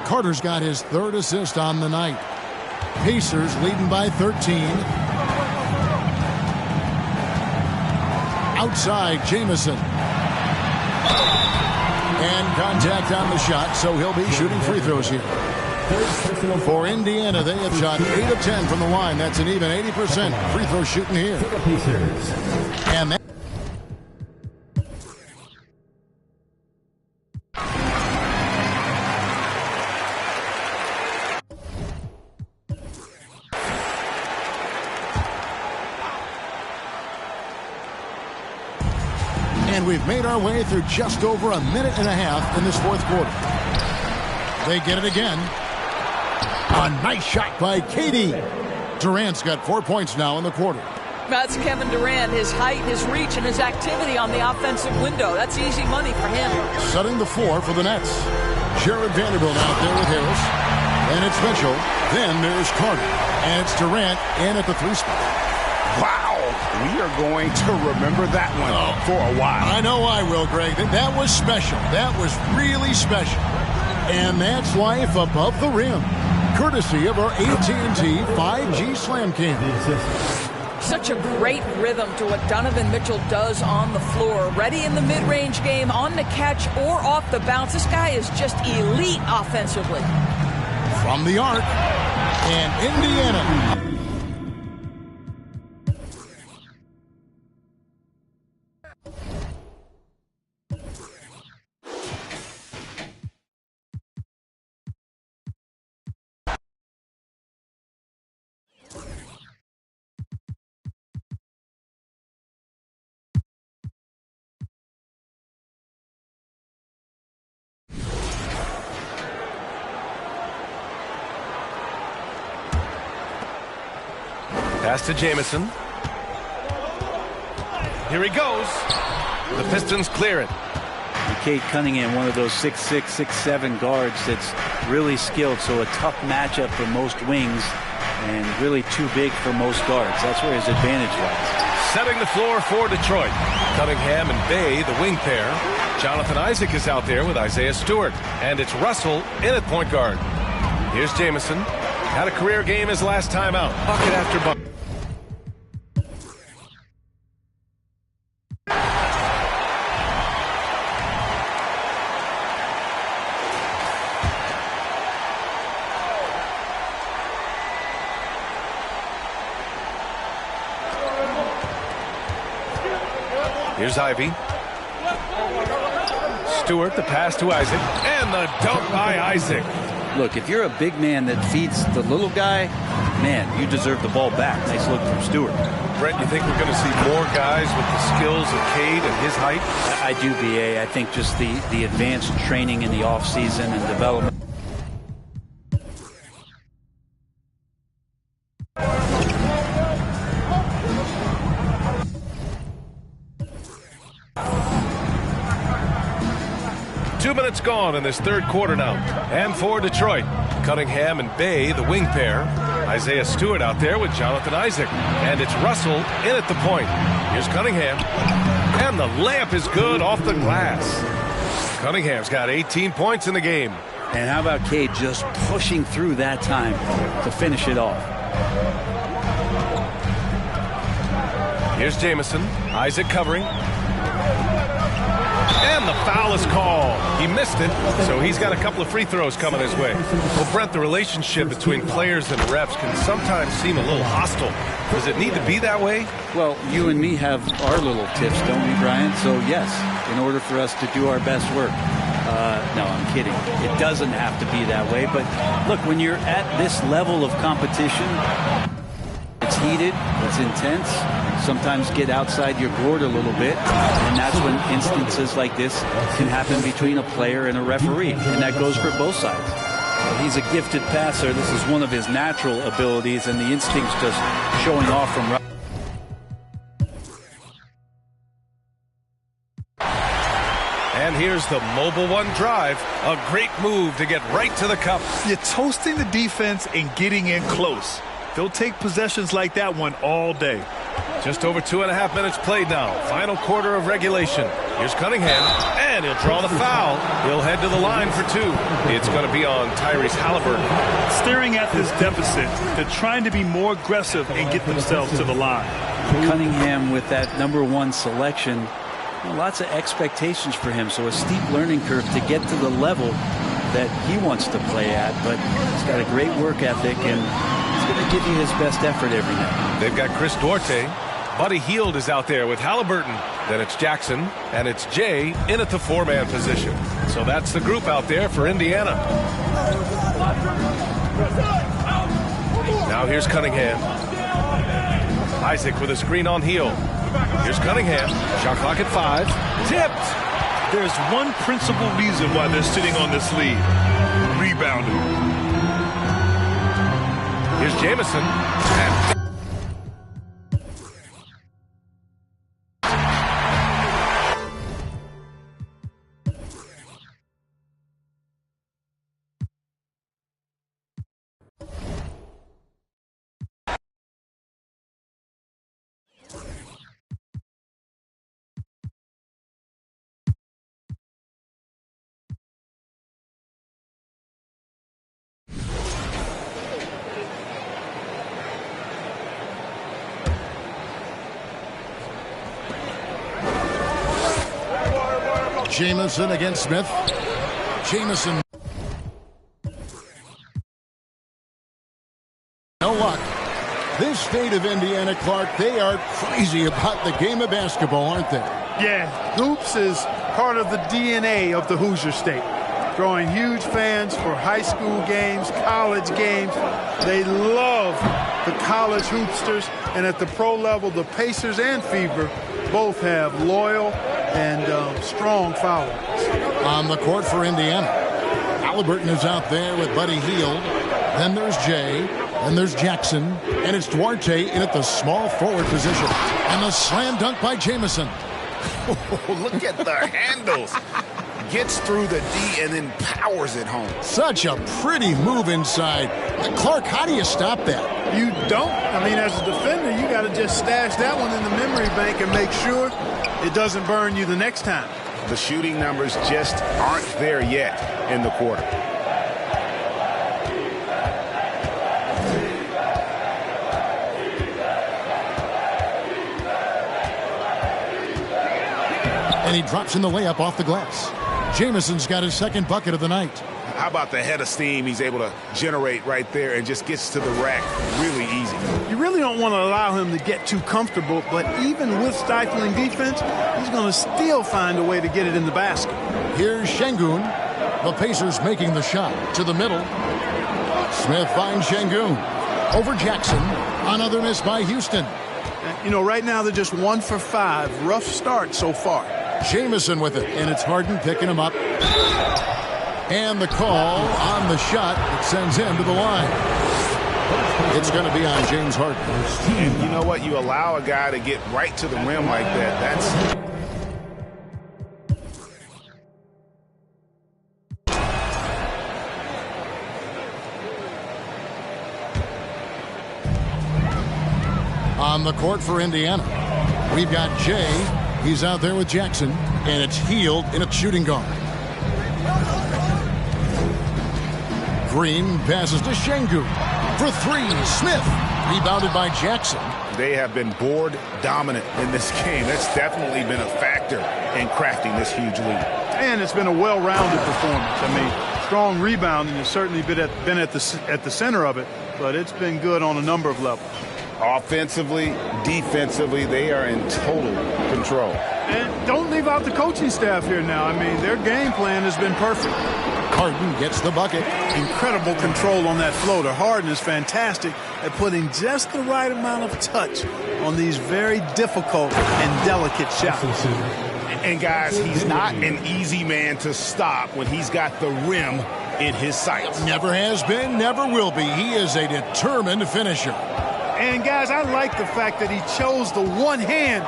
Carter's got his 3rd assist on the night. Pacers leading by 13. Outside, Jamison. And contact on the shot, so he'll be shooting free throws here. For Indiana, they have shot 8 of 10 from the line. That's an even 80% free throw shooting here. And that and we've made our way through just over a minute and a half in this fourth quarter. They get it again. A nice shot by KD. Durant's got 4 points now in the quarter. That's Kevin Durant. His height, his reach, and his activity on the offensive window. That's easy money for him. Setting the floor for the Nets. Jared Vanderbilt out there with Harris. And it's Mitchell. Then there's Carter. And it's Durant in at the 3 spot. Wow. We are going to remember that one for a while. I know I will, Greg. That was special. That was really special. And that's life above the rim. Courtesy of our AT&T 5G Slam Cam. Such a great rhythm to what Donovan Mitchell does on the floor. Ready in the mid-range game, on the catch, or off the bounce. This guy is just elite offensively. From the arc, and Indiana. Pass to Jamison. Here he goes. The Pistons clear it. Cade Cunningham, one of those 6'6", 6'7" guards that's really skilled, so a tough matchup for most wings and really too big for most guards. That's where his advantage lies. Setting the floor for Detroit. Cunningham and Bay, the wing pair. Jonathan Isaac is out there with Isaiah Stewart. And it's Russell in at point guard. Here's Jamison. Had a career game his last time out. Bucket after bucket. Here's Ivy. Stewart, the pass to Isaac. And the dunk by Isaac. Look, if you're a big man that feeds the little guy, man, you deserve the ball back. Nice look from Stewart. Brent, you think we're going to see more guys with the skills of Cade and his height? I do, BA. I think just the advanced training in the offseason and development. 2 minutes gone in this third quarter now. And for Detroit, Cunningham and Bay, the wing pair. Isaiah Stewart out there with Jonathan Isaac. And it's Russell in at the point. Here's Cunningham. And the layup is good off the glass. Cunningham's got 18 points in the game. And how about Cade just pushing through that time to finish it off? Here's Jamison. Isaac covering. And the foul is called. He missed it, so he's got a couple of free throws coming his way. Well, Brent, the relationship between players and refs can sometimes seem a little hostile. Does it need to be that way? Well, you and me have our little tips, don't we, Brian? So, yes, in order for us to do our best work. No, I'm kidding. It doesn't have to be that way. But, look, when you're at this level of competition, it's heated, it's intense. Sometimes get outside your board a little bit, and that's when instances like this can happen between a player and a referee, and that goes for both sides. He's a gifted passer. This is one of his natural abilities, and the instinct's just showing off from. And here's the mobile one drive. A great move to get right to the cup. You're toasting the defense and getting in close. They'll take possessions like that one all day. Just over 2.5 minutes played now. Final quarter of regulation. Here's Cunningham, and he'll draw the foul. He'll head to the line for two. It's going to be on Tyrese Halliburton. Staring at this deficit, they're trying to be more aggressive and get themselves to the line. Cunningham with that #1 selection. Lots of expectations for him, so a steep learning curve to get to the level that he wants to play at. But he's got a great work ethic, and he's going to give you his best effort every night. They've got Chris Duarte. Buddy Hield is out there with Halliburton. Then it's Jackson, and it's Jay in at the 4-man position. So that's the group out there for Indiana. Now here's Cunningham. Isaac with a screen on Hield. Here's Cunningham. Shot clock at 5. Tipped. There's one principal reason why they're sitting on this lead. Rebounding. Here's Jamison. Jamison against Smith. Jamison. No luck. This state of Indiana, Clark, they are crazy about the game of basketball, aren't they? Yeah, hoops is part of the DNA of the Hoosier State. Drawing huge fans for high school games, college games. They love the college hoopsters, and at the pro level, the Pacers and Fever both have loyal and strong followers. On the court for Indiana, Halliburton is out there with Buddy Hield. Then there's Jay. Then there's Jackson. And it's Duarte in at the small forward position. And the slam dunk by Jamison. Oh, look at the handles. Gets through the D and then powers it home. Such a pretty move inside. Clark, how do you stop that? You don't. I mean, as a defender, you got to just stash that one in the memory bank and make sure it doesn't burn you the next time. The shooting numbers just aren't there yet in the quarter. And he drops in the layup off the glass. Jamison's got his second bucket of the night. How about the head of steam he's able to generate right there and just gets to the rack really easy. You really don't want to allow him to get too comfortable, but even with stifling defense, he's going to still find a way to get it in the basket. Here's Şengün. The Pacers making the shot to the middle. Smith finds Şengün. Over Jackson. Another miss by Houston. You know, right now they're just 1 for 5. Rough start so far. Jamison with it, and it's Harden picking him up. And the call on the shot that sends him to the line. It's going to be on James Harden. And you know what? You allow a guy to get right to the rim like that. That's On the court for Indiana, we've got Jay. He's out there with Jackson, and it's Hield in its shooting guard. Green passes to Şengün for three. Smith rebounded by Jackson. They have been board dominant in this game. That's definitely been a factor in crafting this huge lead. And it's been a well-rounded performance. I mean, strong rebounding has certainly been at the center of it, but it's been good on a number of levels. Offensively, defensively, they are in total control. And don't leave out the coaching staff here now. I mean, their game plan has been perfect. Harden gets the bucket. Incredible control on that floater. Harden is fantastic at putting just the right amount of touch on these very difficult and delicate shots. And guys, he's not an easy man to stop when he's got the rim in his sights. Never has been, never will be. He is a determined finisher. And guys, I like the fact that he chose the one-hand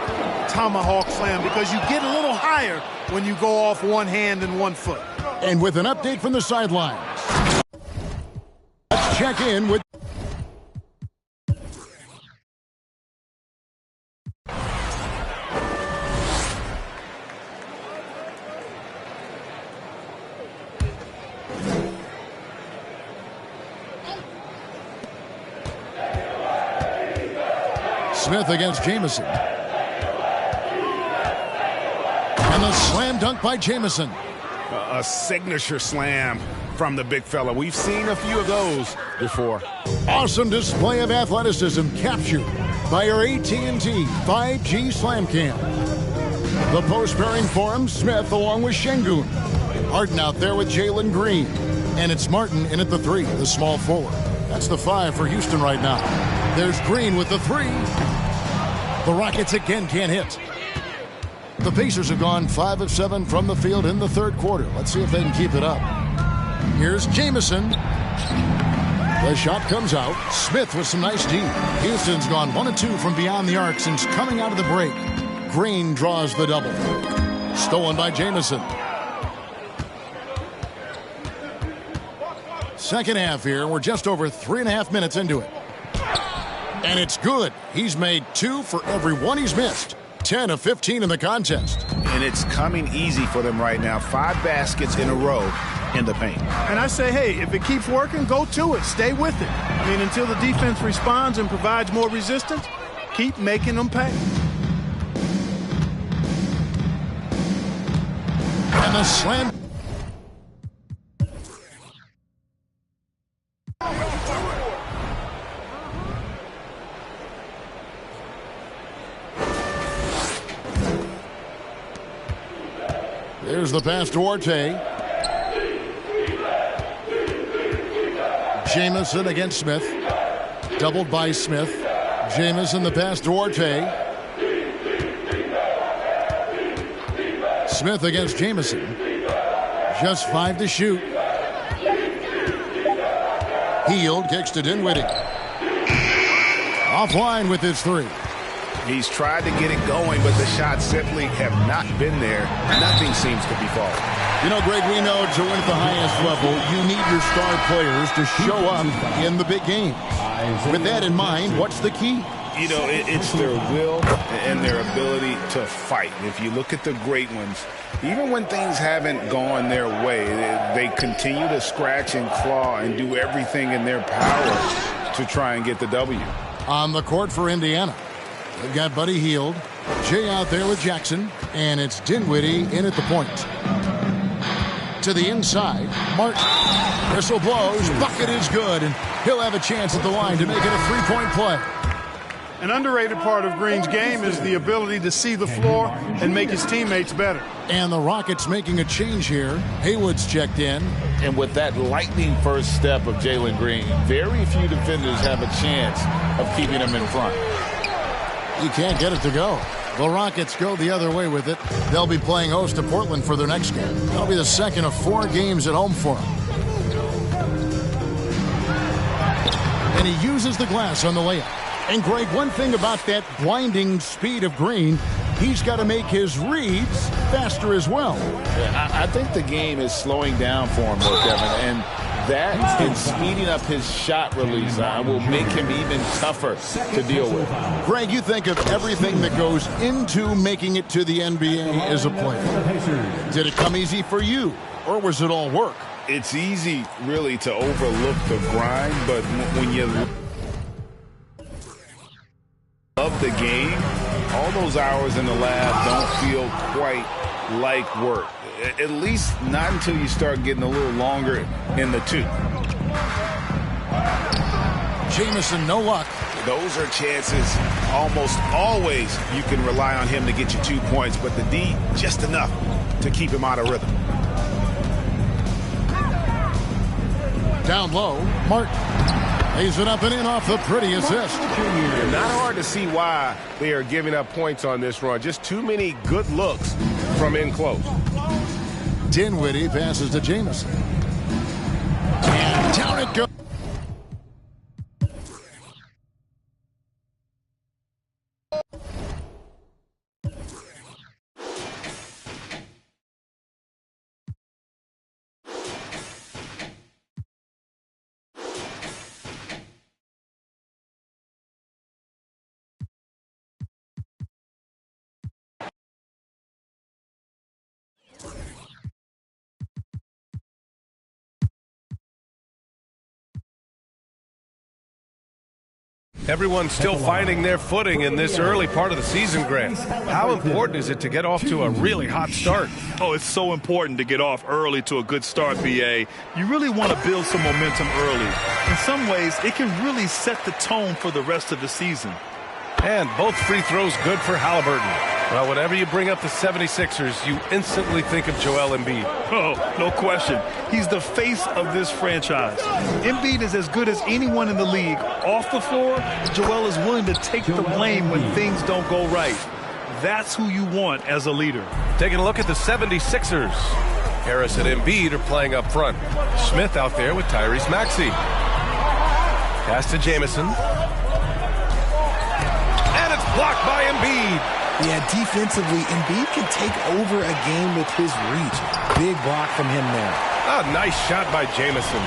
tomahawk slam because you get a little higher when you go off one hand and 1 foot. And with an update from the sidelines, let's check in with Smith against Jamison. And the slam dunk by Jamison. A signature slam from the big fella. We've seen a few of those before. Awesome display of athleticism captured by our AT&T 5G Slam Cam. The post pairing forms Smith along with Şengün. Harden out there with Jalen Green. And it's Martin in at the 3, the small forward. That's the 5 for Houston right now. There's Green with the 3. The Rockets again can't hit. The Pacers have gone 5 of 7 from the field in the third quarter. Let's see if they can keep it up. Here's Jamison. The shot comes out. Smith with some nice D. Houston's gone 1 of 2 from beyond the arc since coming out of the break. Green draws the double. Stolen by Jamison. Second half here. We're just over 3.5 minutes into it. And it's good. He's made 2 for every 1 he's missed. 10 of 15 in the contest. And it's coming easy for them right now. 5 baskets in a row in the paint. And I say, hey, if it keeps working, go to it. Stay with it. I mean, until the defense responds and provides more resistance, keep making them pay. And the slam. There's the pass to Orte. Jamison against Smith. Doubled by Smith. Jamison the pass to Orte. Smith against Jamison. Just 5 to shoot. Hield kicks to Dinwiddie. Offline with his 3. He's tried to get it going, but the shots simply have not been there. Nothing seems to be falling. You know, Greg, we know to win at the highest level, you need your star players to show up in the big games. With that in mind, what's the key? You know, it's their will and their ability to fight. If you look at the great ones, even when things haven't gone their way, they continue to scratch and claw and do everything in their power to try and get the W. On the court for Indiana, they've got Buddy Hield, Jay out there with Jackson, and it's Dinwiddie in at the point. To the inside, Martin. Whistle blows, bucket is good, and he'll have a chance at the line to make it a 3-point play. An underrated part of Green's game is the ability to see the floor and make his teammates better. And the Rockets making a change here. Haywood's checked in. And with that lightning first step of Jalen Green, very few defenders have a chance of keeping him in front. You can't get it to go. The Rockets go the other way with it. They'll be playing host to Portland for their next game. That'll be the second of 4 games at home for them. And he uses the glass on the layup. And, Greg, one thing about that blinding speed of Green, he's got to make his reads faster as well. I think the game is slowing down for him, though, Kevin. And That and speeding up his shot release will make him even tougher to deal with. Greg, you think of everything that goes into making it to the NBA as a player. Did it come easy for you, or was it all work? It's easy, really, to overlook the grind, but when you love the game, all those hours in the lab don't feel quite like work. At least not until you start getting a little longer in the tooth. Jamison, no luck. Those are chances almost always you can rely on him to get you 2 points, but the D, just enough to keep him out of rhythm. Down low, Martin lays it up and in off the pretty assist. Not hard to see why they are giving up points on this run. Just too many good looks from in close. Dinwiddie passes to Jamison. And down it goes. Everyone's still finding their footing in this early part of the season, Grant. How important is it to get off to a really hot start? Oh, it's so important to get off early to a good start, BA. You really want to build some momentum early. In some ways, it can really set the tone for the rest of the season. And both free throws good for Halliburton. Well, whenever you bring up the 76ers, you instantly think of Joel Embiid. Oh, no question. He's the face of this franchise. Embiid is as good as anyone in the league. Off the floor, Joel is willing to take the blame when things don't go right. That's who you want as a leader. Taking a look at the 76ers. Harris and Embiid are playing up front. Smith out there with Tyrese Maxey. Pass to Jamison. And it's blocked by Embiid. Yeah, defensively, Embiid can take over a game with his reach. Big block from him there. A nice shot by Jamison.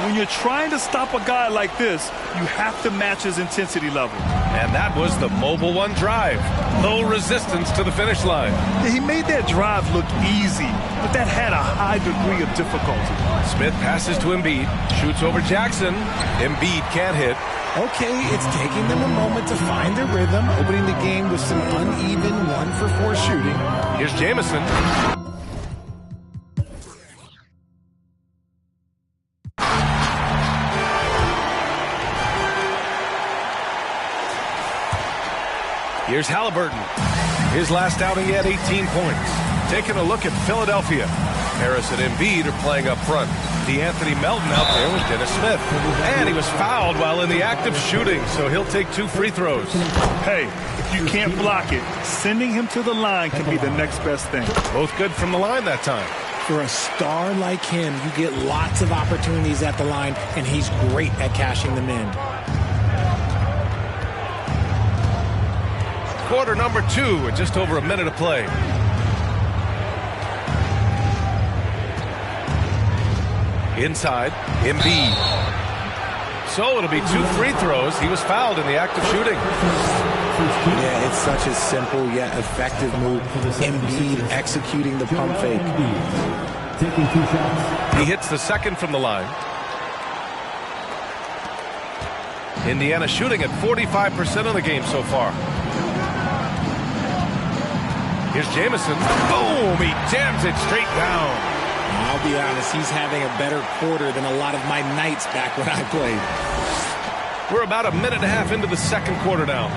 When you're trying to stop a guy like this, you have to match his intensity level. And that was the mobile one drive. Low resistance to the finish line. He made that drive look easy, but that had a high degree of difficulty. Smith passes to Embiid, shoots over Jackson. Embiid can't hit. Okay, it's taking them a moment to find their rhythm, opening the game with some uneven 1-for-4 shooting. Here's Jamison. Here's Halliburton. His last outing, he had 18 points. Taking a look at Philadelphia. Harris and Embiid are playing up front. DeAnthony Melton out there with Dennis Smith. And he was fouled while in the act of shooting, so he'll take 2 free throws. Hey, if you can't block it, sending him to the line can be the next best thing. Both good from the line that time. For a star like him, you get lots of opportunities at the line, and he's great at cashing them in. Quarter number 2 and just over a minute of play. Inside, Embiid. So it'll be 2 free throws. He was fouled in the act of shooting. Yeah, it's such a simple yet effective move. Embiid executing the pump fake. Taking 2 shots. He hits the second from the line. Indiana shooting at 45% of the game so far. Here's Jamison. Boom! He jams it straight down. I'll be honest, he's having a better quarter than a lot of my nights back when I played. We're about a minute and a half into the second quarter now.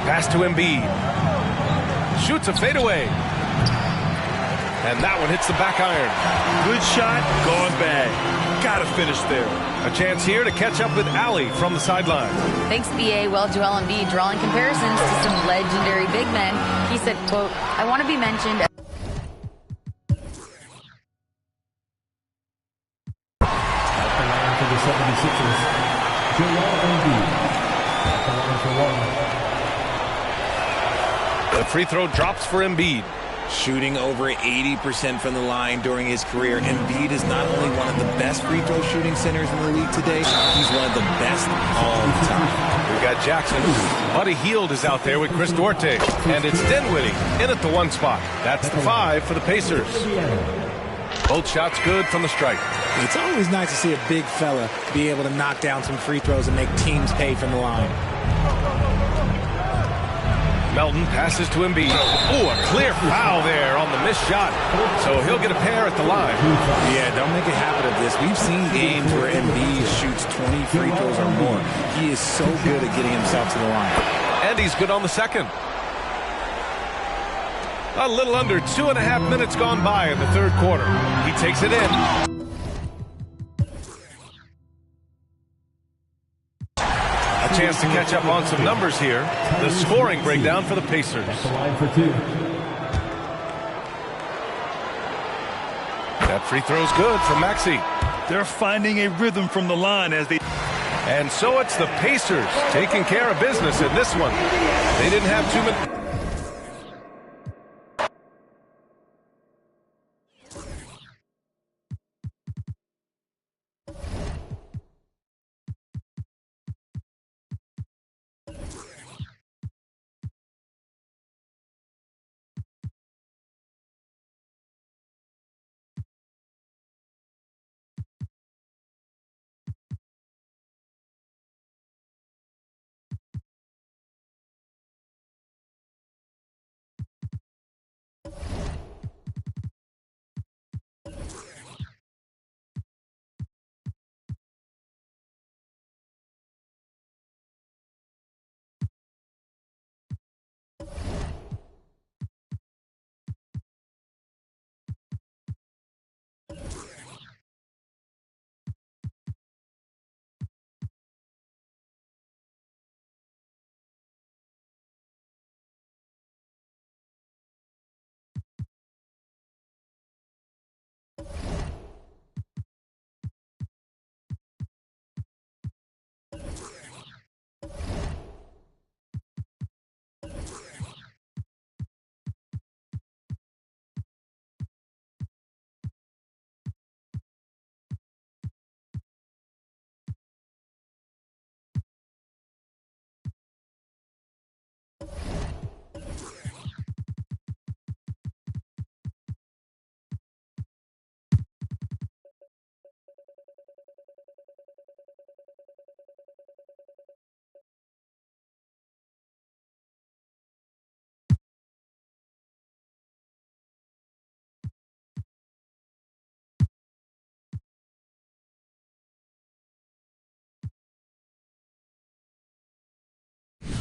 Pass to Embiid. Shoots a fadeaway. And that one hits the back iron. Good shot, gone bad. Gotta finish there. A chance here to catch up with Allie from the sideline. Thanks, BA. Well, Joel Embiid drawing comparisons to some legendary big men. He said, quote, I want to be mentioned. At the line for the 76ers, Joel Embiid. At the line for 1. The free throw drops for Embiid. shooting over 80% from the line during his career. Embiid is not only one of the best free throw shooting centers in the league today, he's one of the best all the time. We got Jackson. Buddy Hield is out there with Chris Duarte. And it's Dinwiddie in at the 1 spot. That's the 5 for the Pacers. Both shots good from the stripe. It's always nice to see a big fella be able to knock down some free throws and make teams pay from the line. Melton passes to Embiid. Oh, a clear foul there on the missed shot. So he'll get a pair at the line. Yeah, don't make a habit of this. We've seen games where Embiid shoots 20 free throws or more. He is so good at getting himself to the line. And he's good on the second. A little under 2.5 minutes gone by in the third quarter. He takes it in. A chance to catch up on some numbers here. The scoring breakdown for the Pacers. That free throw's good from Maxey. They're finding a rhythm from the line as they... And so it's the Pacers taking care of business in this one. They didn't have 2 minutes.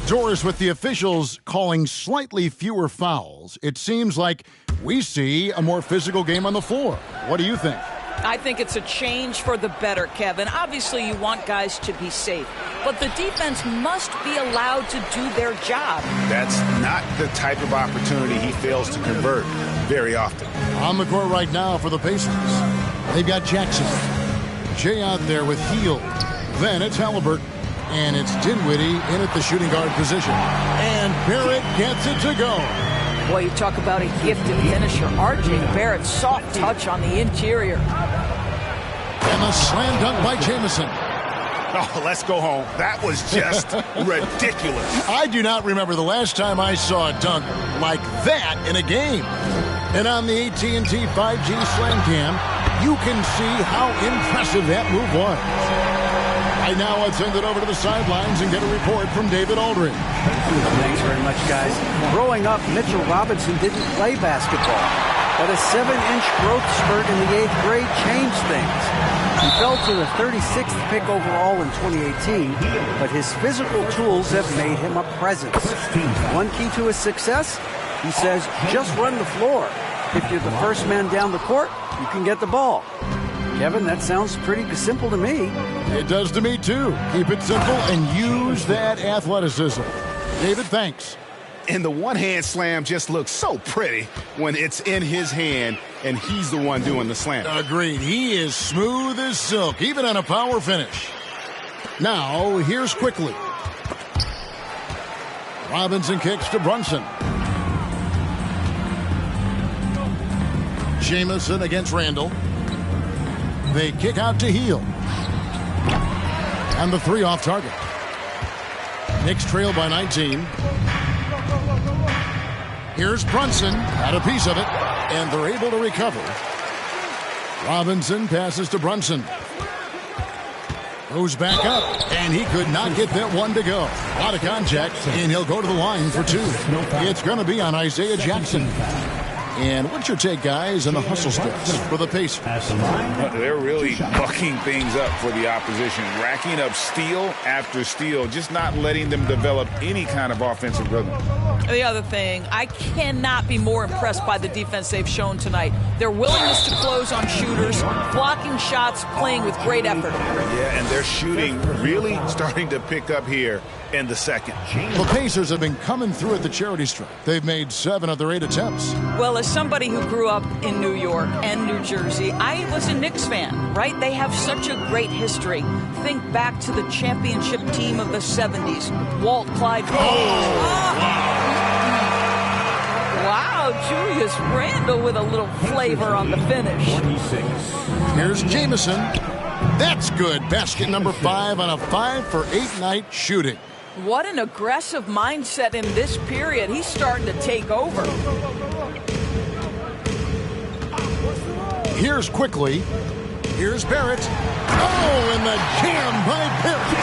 Doris, with the officials calling slightly fewer fouls, it seems like we see a more physical game on the floor. What do you think? I think it's a change for the better, Kevin. Obviously, you want guys to be safe, but the defense must be allowed to do their job. That's not the type of opportunity he fails to convert very often. On the court right now for the Pacers, they've got Jackson. Jay out there with Hield. Then it's Halliburton. And it's Dinwiddie in at the shooting guard position. And Barrett gets it to go. Boy, you talk about a gifted finisher. R.J. Barrett, soft touch on the interior. And the slam dunk by Jamison. Oh, let's go home. That was just ridiculous. I do not remember the last time I saw a dunk like that in a game. And on the AT&T 5G Slam Cam, you can see how impressive that move was. Right now, let's send it over to the sidelines and get a report from David Aldridge. Thanks very much, guys. Growing up, Mitchell Robinson didn't play basketball, but a 7-inch growth spurt in the 8th grade changed things. He fell to the 36th pick overall in 2018, but his physical tools have made him a presence. One key to his success, he says, just run the floor. If you're the first man down the court, you can get the ball. Kevin, that sounds pretty simple to me. It does to me, too. Keep it simple and use that athleticism. David, thanks. And the one-hand slam just looks so pretty when it's in his hand and he's the one doing the slam. Agreed. He is smooth as silk, even on a power finish. Now, here's Quickly. Robinson kicks to Brunson. Jamison against Randall. They kick out to Heel. And the 3 off target. Knicks trail by 19. Here's Brunson. Got a piece of it. And they're able to recover. Robinson passes to Brunson. Goes back up, and he could not get that one to go. A lot of contact, and he'll go to the line for 2. It's going to be on Isaiah Jackson. And what's your take, guys, on the hustle steps for the Pacers? They're really bucking things up for the opposition, racking up steal after steal, just not letting them develop any kind of offensive rhythm. The other thing, I cannot be more impressed by the defense they've shown tonight. Their willingness to close on shooters, blocking shots, playing with great effort. Yeah, and their shooting really starting to pick up here in the second. The Pacers have been coming through at the charity stripe. They've made 7 of their 8 attempts. Well, as somebody who grew up in New York and New Jersey, I was a Knicks fan, right? They have such a great history. Think back to the championship team of the 70s. Walt, Clyde. Wow, Julius Randle with a little flavor on the finish. Here's Jamison. That's good. Basket number 5 on a 5 for 8 night shooting. What an aggressive mindset in this period. He's starting to take over. Here's Quickly. Here's Barrett. Oh, and the jam by Barrett.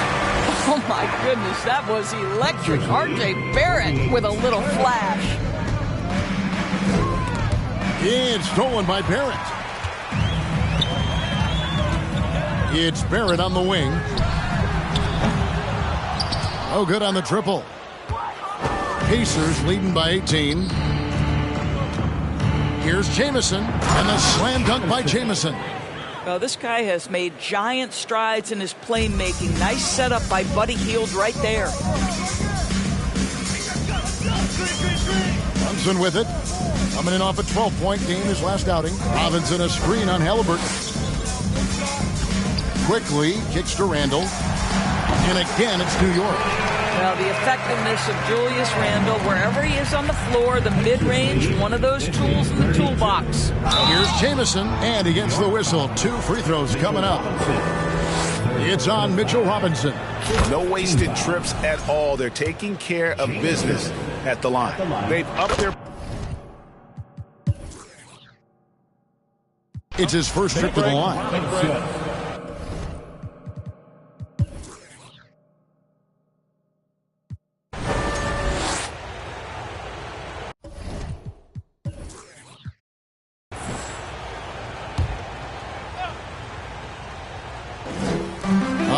Oh, my goodness, that was electric. R.J. Barrett with a little flash. It's stolen by Barrett. It's Barrett on the wing. Oh, good on the triple. Pacers leading by 18. Here's Jamison, and the slam dunk by Jamison. Well, this guy has made giant strides in his playmaking. Nice setup by Buddy Hield right there. Brunson with it. Coming in off a 12-point game his last outing. Robinson a screen on Halliburton. Quickly kicks to Randall. And again, it's New York. Well, the effectiveness of Julius Randle, wherever he is on the floor, the mid-range, one of those tools in the toolbox. Here's Jamison, and he gets the whistle. 2 free throws coming up. It's on Mitchell Robinson. No wasted trips at all. They're taking care of business at the line. They've upped their... It's his first trip to the line.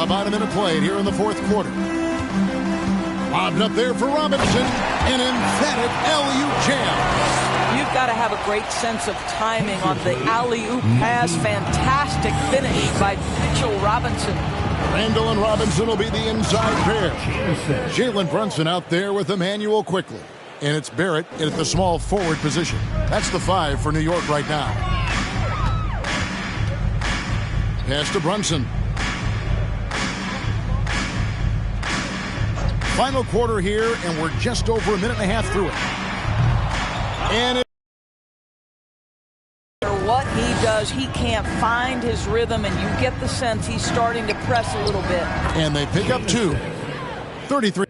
About a minute played here in the 4th quarter. Lobbed up there for Robinson. An emphatic alley-oop jam. You've got to have a great sense of timing on the alley-oop pass. Fantastic finish by Mitchell Robinson. Randall and Robinson will be the inside pair. Jalen Brunson out there with Emmanuel Quickly. And it's Barrett at the small forward position. That's the 5 for New York right now. Pass to Brunson. Final quarter here, and we're just over a minute and a half through it. And what he does, he can't find his rhythm, and you get the sense he's starting to press a little bit. And they pick up 2. 33.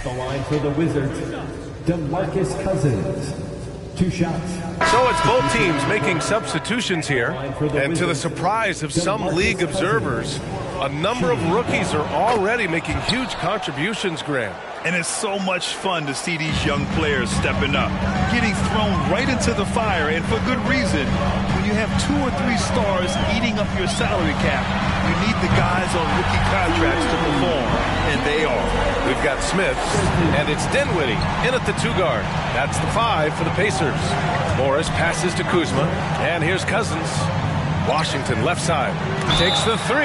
The line for the Wizards, DeMarcus Cousins. 2 shots. So it's both teams making substitutions here. And to the surprise of some league observers, a number of rookies are already making huge contributions, Grant. And it's so much fun to see these young players stepping up, getting thrown right into the fire, and for good reason. When you have 2 or 3 stars eating up your salary cap, you need the guys on rookie contracts to perform, and they are. We've got Smith, and it's Dinwiddie in at the 2 guard. That's the 5 for the Pacers. Morris passes to Kuzma, and here's Cousins. Washington left side. Takes the 3.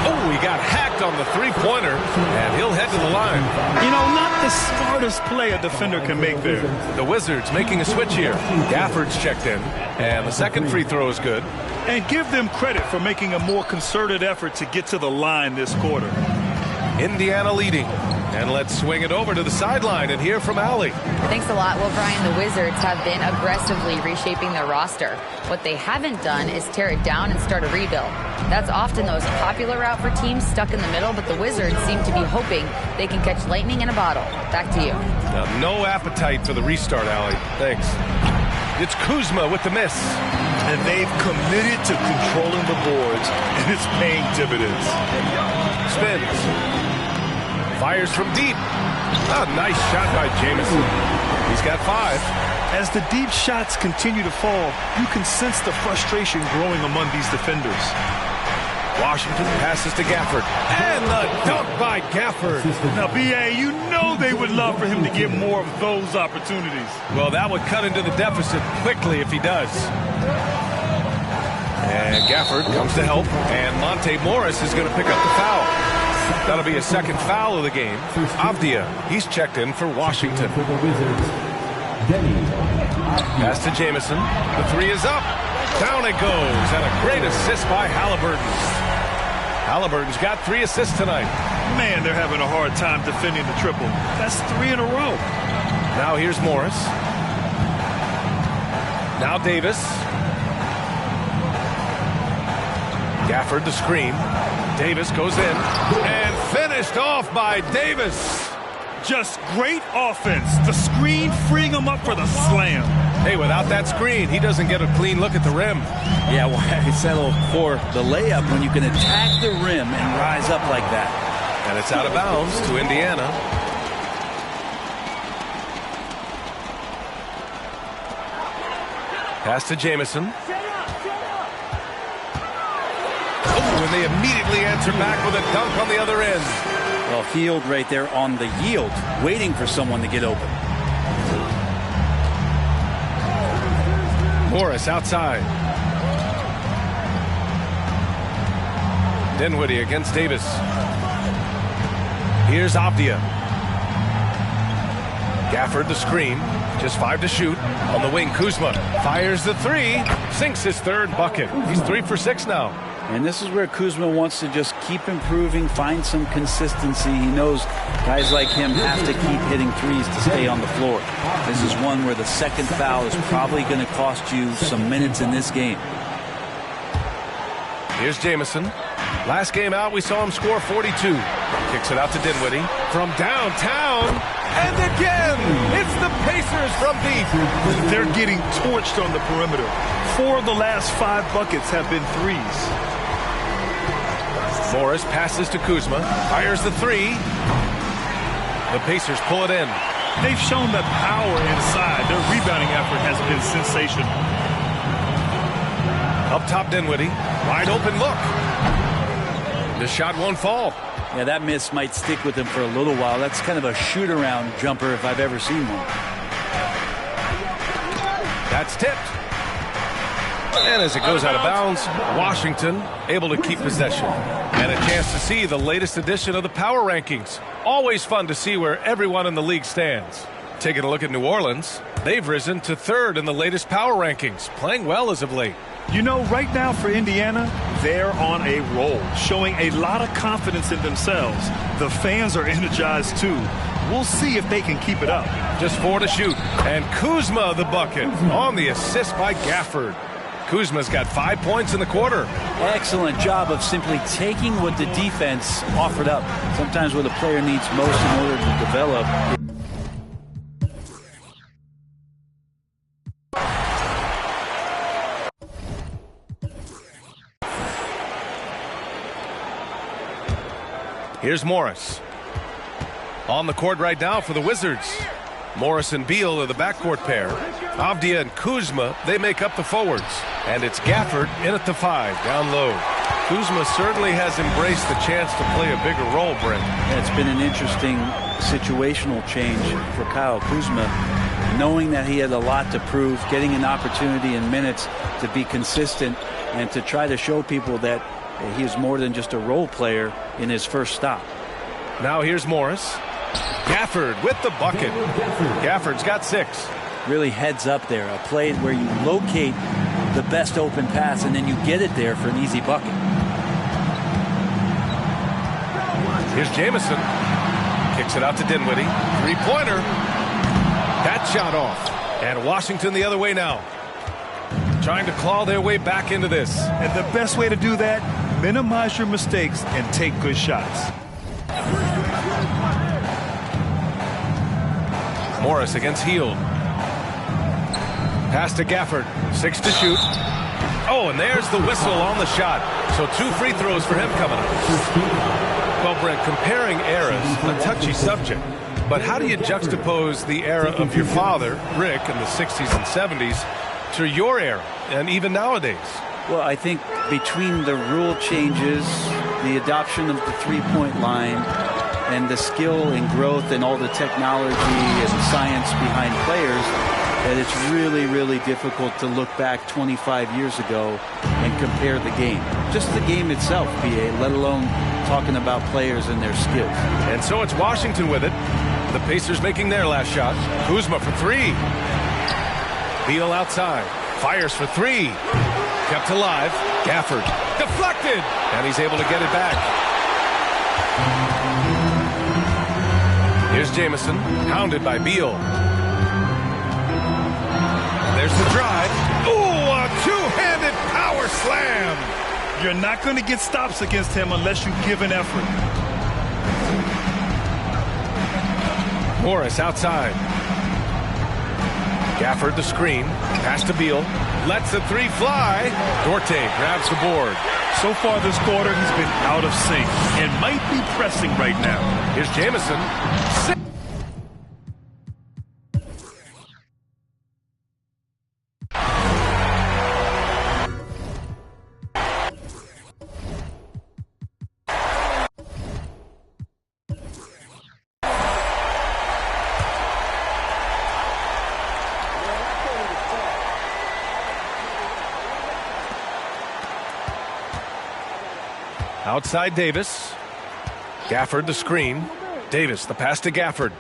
Oh, he got hacked on the 3-pointer, and he'll head to the line. You know, not the smartest play a defender can make there. The Wizards making a switch here. Gafford's checked in, and the second free throw is good. And give them credit for making a more concerted effort to get to the line this quarter. Indiana leading. And let's swing it over to the sideline and hear from Allie. Thanks a lot. Well, Brian, the Wizards have been aggressively reshaping their roster. What they haven't done is tear it down and start a rebuild. That's often the most popular route for teams stuck in the middle, but the Wizards seem to be hoping they can catch lightning in a bottle. Back to you. Now, no appetite for the restart, Allie. Thanks. It's Kuzma with the miss. And they've committed to controlling the boards, and it's paying dividends. Spins. Fires from deep. Oh, nice shot by Jamison. He's got 5. As the deep shots continue to fall, you can sense the frustration growing among these defenders. Washington passes to Gafford. And the dunk by Gafford. Now, B.A., you know they would love for him to get more of those opportunities. Well, that would cut into the deficit quickly if he does. And Gafford comes to help. And Monte Morris is going to pick up the foul. That'll be a second foul of the game. Avdia, he's checked in for Washington. Pass to Jamison. The 3 is up. Down it goes. And a great assist by Halliburton. Halliburton's got 3 assists tonight. Man, they're having a hard time defending the triple. That's 3 in a row. Now here's Morris. Now Davis. Gafford the screen. Davis goes in and finished off by Davis. Just great offense. The screen freeing him up for the slam. Hey, without that screen, he doesn't get a clean look at the rim. Yeah, well, I settle for the layup when you can attack the rim and rise up like that. And it's out of bounds to Indiana. Pass to Jamison. And they immediately answer back with a dunk on the other end. Well, Hield right there on the yield, waiting for someone to get open. Morris outside. Dinwiddie against Davis. Here's Avdia. Gafford the screen. Just 5 to shoot. On the wing, Kuzma fires the 3. Sinks his 3rd bucket. He's 3 for 6 now. And this is where Kuzma wants to just keep improving, find some consistency. He knows guys like him have to keep hitting 3s to stay on the floor. This is one where the second foul is probably going to cost you some minutes in this game. Here's Jamison. Last game out, we saw him score 42. Kicks it out to Dinwiddie from downtown. And again, it's the Pacers from deep. They're getting torched on the perimeter. 4 of the last 5 buckets have been 3s. Morris passes to Kuzma, fires the 3. The Pacers pull it in. They've shown that power inside. Their rebounding effort has been sensational. Up top, Dinwiddie. Wide open look. The shot won't fall. Yeah, that miss might stick with him for a little while. That's kind of a shoot-around jumper if I've ever seen one. That's tipped. And as it goes out of bounds, Washington able to keep possession. And a chance to see the latest edition of the power rankings. Always fun to see where everyone in the league stands. Taking a look at New Orleans, they've risen to 3rd in the latest power rankings, playing well as of late. You know, right now for Indiana, they're on a roll, showing a lot of confidence in themselves. The fans are energized too. We'll see if they can keep it up. Just 4 to shoot. And Kuzma the bucket on the assist by Gafford. Kuzma's got 5 points in the quarter. Excellent job of simply taking what the defense offered up. Sometimes what a player needs most in order to develop Here's Morris. On the court right now for the Wizards. Morris and Beal are the backcourt pair. Avdia and Kuzma, they make up the forwards. And it's Gafford in at the 5, down low. Kuzma certainly has embraced the chance to play a bigger role, Brent. Yeah, it's been an interesting situational change for Kyle Kuzma, knowing that he had a lot to prove, getting an opportunity in minutes to be consistent and to try to show people that he is more than just a role player in his first stop. Now here's Morris. Gafford with the bucket. Gafford's got 6. Really heads up there, a play where you locate the best open pass and then you get it there for an easy bucket. Here's Jamison. Kicks it out to Dinwiddie. Three-pointer. That shot off. And Washington the other way now. Trying to claw their way back into this. And the best way to do that, minimize your mistakes and take good shots. Morris against Hield. Pass to Gafford. 6 to shoot. Oh, and there's the whistle on the shot. So 2 free throws for him coming up. Well, Brent, comparing eras, a touchy subject. But how do you juxtapose the era of your father, Rick, in the 60s and 70s, to your era, and even nowadays? Well, I think between the rule changes, the adoption of the three-point line, and the skill and growth and all the technology and science behind players, that it's really, really difficult to look back 25 years ago and compare the game. Just the game itself, BA, let alone talking about players and their skills. And so it's Washington with it. The Pacers making their last shot. Kuzma for 3. Beal outside. Fires for 3. Kept alive. Gafford. Deflected. And he's able to get it back. Here's Jamison. Hounded by Beal. There's the drive. Ooh, a two-handed power slam. You're not going to get stops against him unless you give an effort. Morris outside. Gafford the screen. Pass to Beal. Lets the 3 fly. Duarte grabs the board. So far this quarter, he's been out of sync and might be pressing right now. Here's Jamison. Outside Davis. Gafford the screen. Davis the pass to Gafford.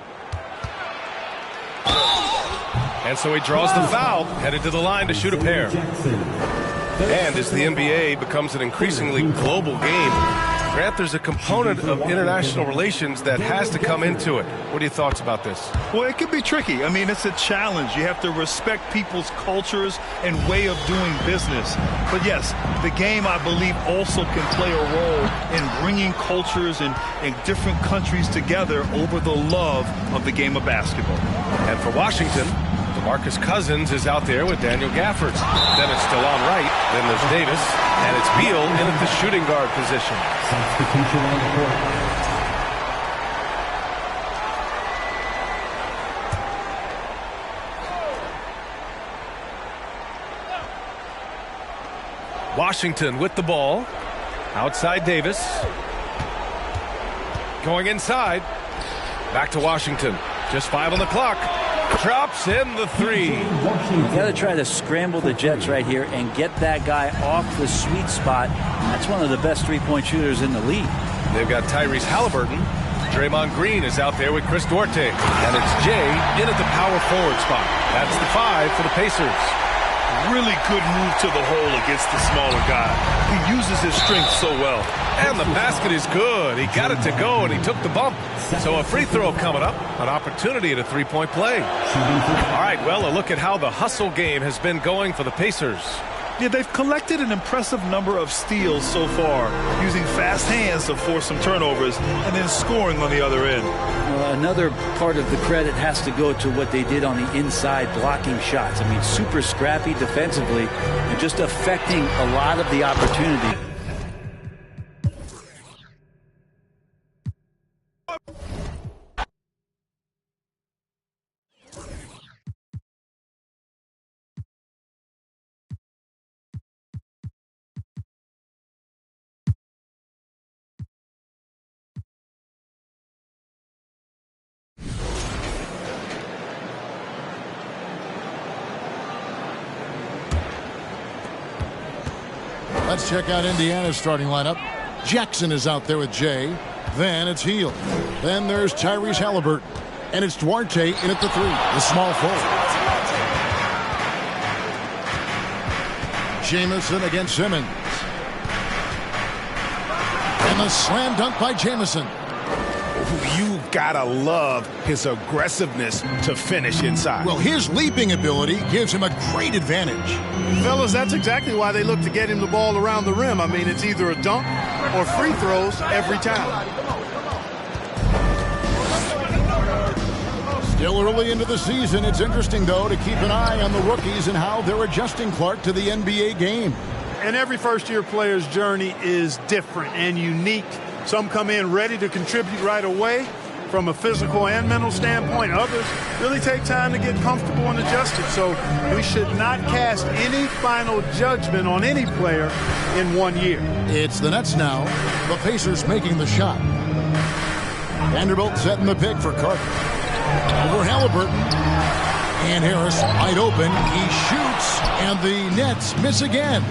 And so he draws the foul, headed to the line to shoot a pair. And as the NBA becomes an increasingly global game, Grant, there's a component of international relations that has to come into it. What are your thoughts about this? Well, it can be tricky. I mean, it's a challenge. You have to respect people's cultures and way of doing business. But yes, the game, I believe, also can play a role in bringing cultures and different countries together over the love of the game of basketball. And for Washington, DeMarcus Cousins is out there with Daniel Gafford. Then it's still on right. Then there's Davis. And it's Beal in at the shooting guard position. Substitution on the court. Washington with the ball. Outside Davis. Going inside. Back to Washington. Just 5 on the clock. Drops in the 3. You got to try to scramble the Jets right here and get that guy off the sweet spot. That's one of the best three-point shooters in the league. They've got Tyrese Halliburton. Draymond Green is out there with Chris Duarte. And it's Jay in at the power forward spot. That's the 5 for the Pacers. Really good move to the hole against the smaller guy. He uses his strength so well. And the basket is good. He got it to go, and he took the bump. So a free throw coming up, an opportunity at a three-point play. All right, well, a look at how the hustle game has been going for the Pacers. Yeah, they've collected an impressive number of steals so far, using fast hands to force some turnovers and then scoring on the other end. Well, another part of the credit has to go to what they did on the inside, blocking shots. I mean, super scrappy defensively and just affecting a lot of the opportunity. Let's check out Indiana's starting lineup. Jackson is out there with Jay. Then it's Heel. Then there's Tyrese Halliburton. And it's Duarte in at the 3, the small forward. Jamison against Simmons. And the slam dunk by Jamison. You've got to love his aggressiveness to finish inside. Well, his leaping ability gives him a great advantage. Fellas, that's exactly why they look to get him the ball around the rim. I mean, it's either a dunk or free throws every time. Still early into the season. It's interesting, though, to keep an eye on the rookies and how they're adjusting, Clark, to the NBA game. And every first-year player's journey is different and unique. Some come in ready to contribute right away from a physical and mental standpoint. Others really take time to get comfortable and adjusted. So we should not cast any final judgment on any player in 1 year. It's the Nets now. The Pacers making the shot. Vanderbilt setting the pick for Carter. Over Halliburton. And Harris wide open. He shoots, and the Nets miss again.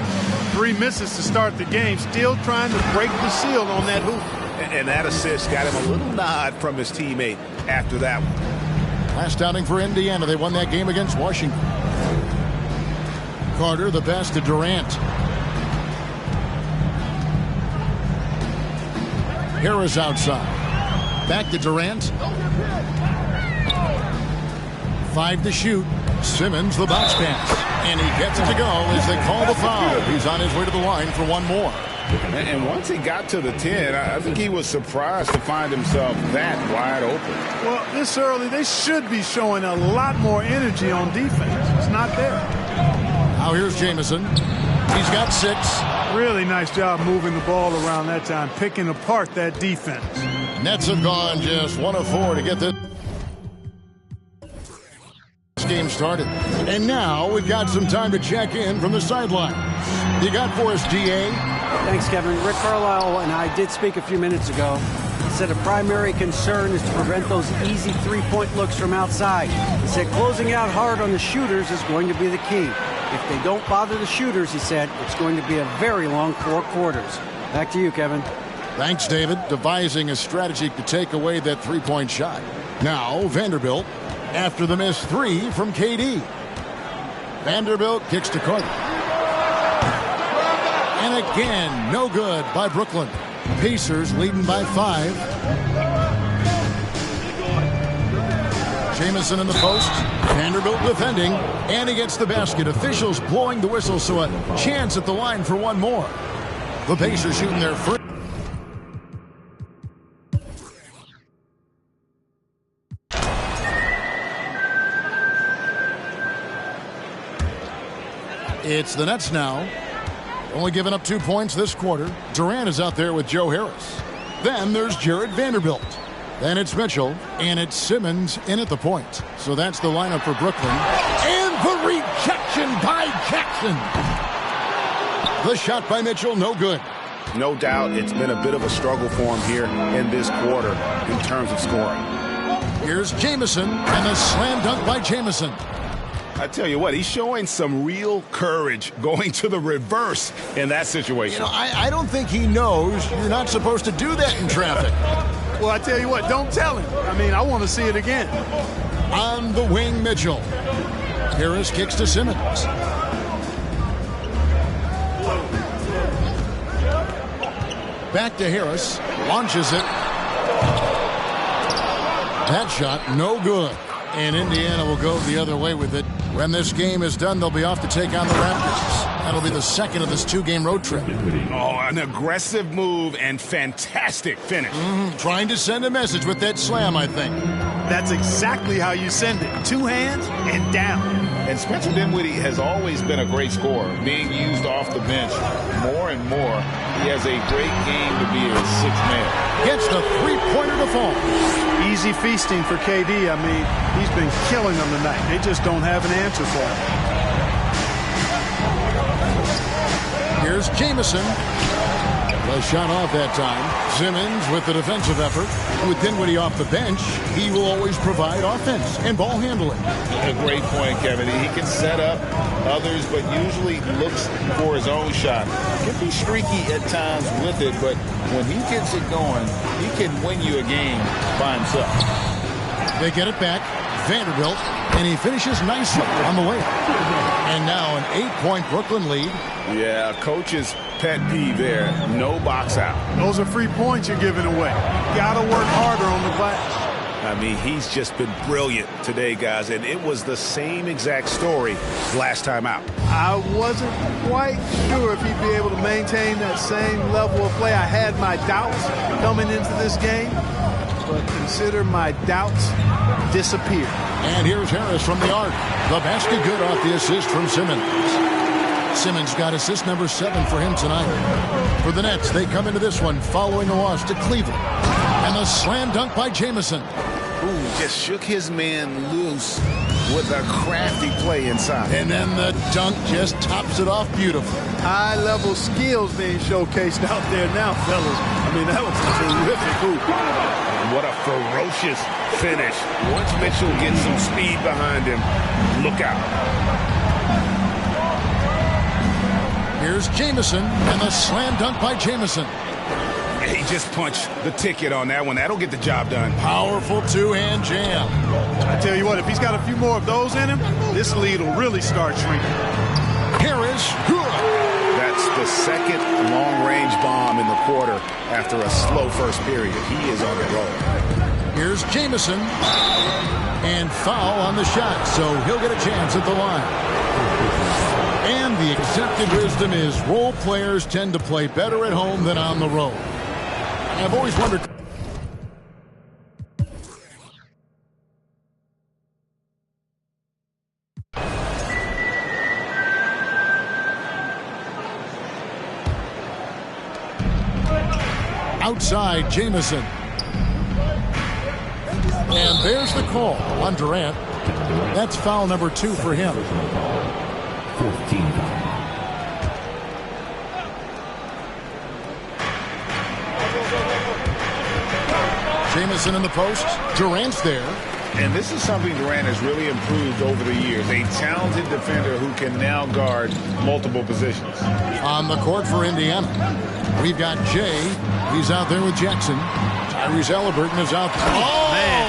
3 misses to start the game. Still trying to break the seal on that hoop. And that assist got him a little nod from his teammate after that one. Last outing for Indiana. They won that game against Washington. Carter, the pass to Durant. Harris outside. Back to Durant. 5 to shoot. Simmons, the bounce pass. And he gets it to go as they call the foul. He's on his way to the line for one more. And once he got to the 10, I think he was surprised to find himself that wide open. Well, this early, they should be showing a lot more energy on defense. It's not there. Now here's Jamison. He's got 6. Really nice job moving the ball around that time, picking apart that defense. Nets have gone just 1 of 4 to get this game started. And now we've got some time to check in from the sideline. You got for us, DA? Thanks, Kevin. Rick Carlisle and I did speak a few minutes ago. He said a primary concern is to prevent those easy three-point looks from outside. He said closing out hard on the shooters is going to be the key. If they don't bother the shooters, he said, it's going to be a very long 4 quarters. Back to you, Kevin. Thanks, David. Devising a strategy to take away that three-point shot. Now, Vanderbilt, after the missed 3 from KD. Vanderbilt kicks to Carter. And again, no good by Brooklyn. Pacers leading by 5. Jamison in the post. Vanderbilt defending. And he gets the basket. Officials blowing the whistle, so a chance at the line for one more. The Pacers shooting their first. It's the Nets now. Only giving up 2 points this quarter. Durant is out there with Joe Harris. Then there's Jared Vanderbilt. Then it's Mitchell, and it's Simmons in at the point. So that's the lineup for Brooklyn. And the rejection by Jackson. The shot by Mitchell, no good. No doubt it's been a bit of a struggle for him here in this quarter in terms of scoring. Here's Jamison, and a slam dunk by Jamison. I tell you what, he's showing some real courage going to the reverse in that situation. You know, I don't think he knows you're not supposed to do that in traffic. Well, I tell you what, don't tell him. I mean, I want to see it again. On the wing, Mitchell. Harris kicks to Simmons. Back to Harris. Launches it. That shot, no good. And Indiana will go the other way with it. When this game is done, they'll be off to take on the Raptors. That'll be the second of this 2-game road trip. Oh, an aggressive move and fantastic finish. Trying to send a message with that slam, I think. That's exactly how you send it. 2 hands and down. And Spencer Dinwiddie has always been a great scorer, being used off the bench more and more. He has a great game to be a 6th man. Gets the 3-pointer to fall. Easy feasting for KD. I mean, he's been killing them tonight. They just don't have an answer for him. Here's Jamison. The shot off that time. Simmons with the defensive effort. With Dinwiddie off the bench, he will always provide offense and ball handling. A great point, Kevin. He can set up others, but usually looks for his own shot. Can be streaky at times with it, but when he gets it going, he can win you a game by himself. They get it back. Vanderbilt, and he finishes nicely on the way. And now an 8-point Brooklyn lead. Yeah, coach's pet peeve there. No box out. Those are free points you're giving away. Got to work harder on the glass. I mean, he's just been brilliant today, guys, and it was the same exact story last time out. I wasn't quite sure if he'd be able to maintain that same level of play. I had my doubts coming into this game, but consider my doubts disappear. And here's Harris from the arc. The basket good off the assist from Simmons. Simmons got assist number 7 for him tonight. For the Nets, they come into this one following a loss to Cleveland. And the slam dunk by Jamison. Ooh, just shook his man loose with a crafty play inside. And then the dunk just tops it off beautifully. High-level skills being showcased out there now, fellas. I mean, that was a terrific hoop. What a ferocious finish. Once Mitchell gets some speed behind him, look out. Here's Jamison and the slam dunk by Jamison. He just punched the ticket on that one. That'll get the job done. Powerful two-hand jam. I tell you what, if he's got a few more of those in him, this lead will really start shrinking. Harris. That's the second long-range bomb in the quarter after a slow first period. He is on the roll. Here's Jamison. And foul on the shot, so he'll get a chance at the line. And the accepted wisdom is role players tend to play better at home than on the road. I've always wondered. Outside, Jamison. And there's the call on Durant. That's foul number 2 for him. 14 foul. Jamison in the post. Durant's there. And this is something Durant has really improved over the years. A talented defender who can now guard multiple positions. On the court for Indiana, we've got Jay. He's out there with Jackson. Tyrese Halliburton is out there. Oh, man.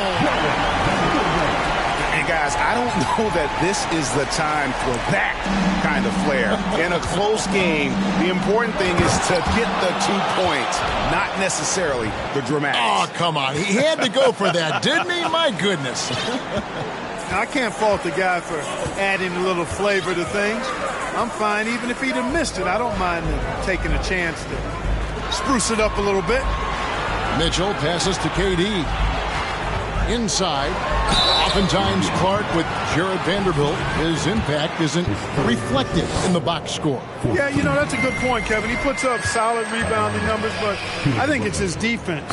And guys, I don't know that this is the time for that kind of flair. In a close game, the important thing is to get the 2 points, not necessarily the dramatics. Oh, come on. He had to go for that, didn't he? My goodness. I can't fault the guy for adding a little flavor to things. I'm fine even if he'd have missed it. I don't mind taking a chance to spruce it up a little bit. Mitchell passes to KD. Inside. Oftentimes Clark with Jared Vanderbilt, his impact isn't reflected in the box score. Yeah, you know, that's a good point, Kevin. He puts up solid rebounding numbers, but I think it's his defense,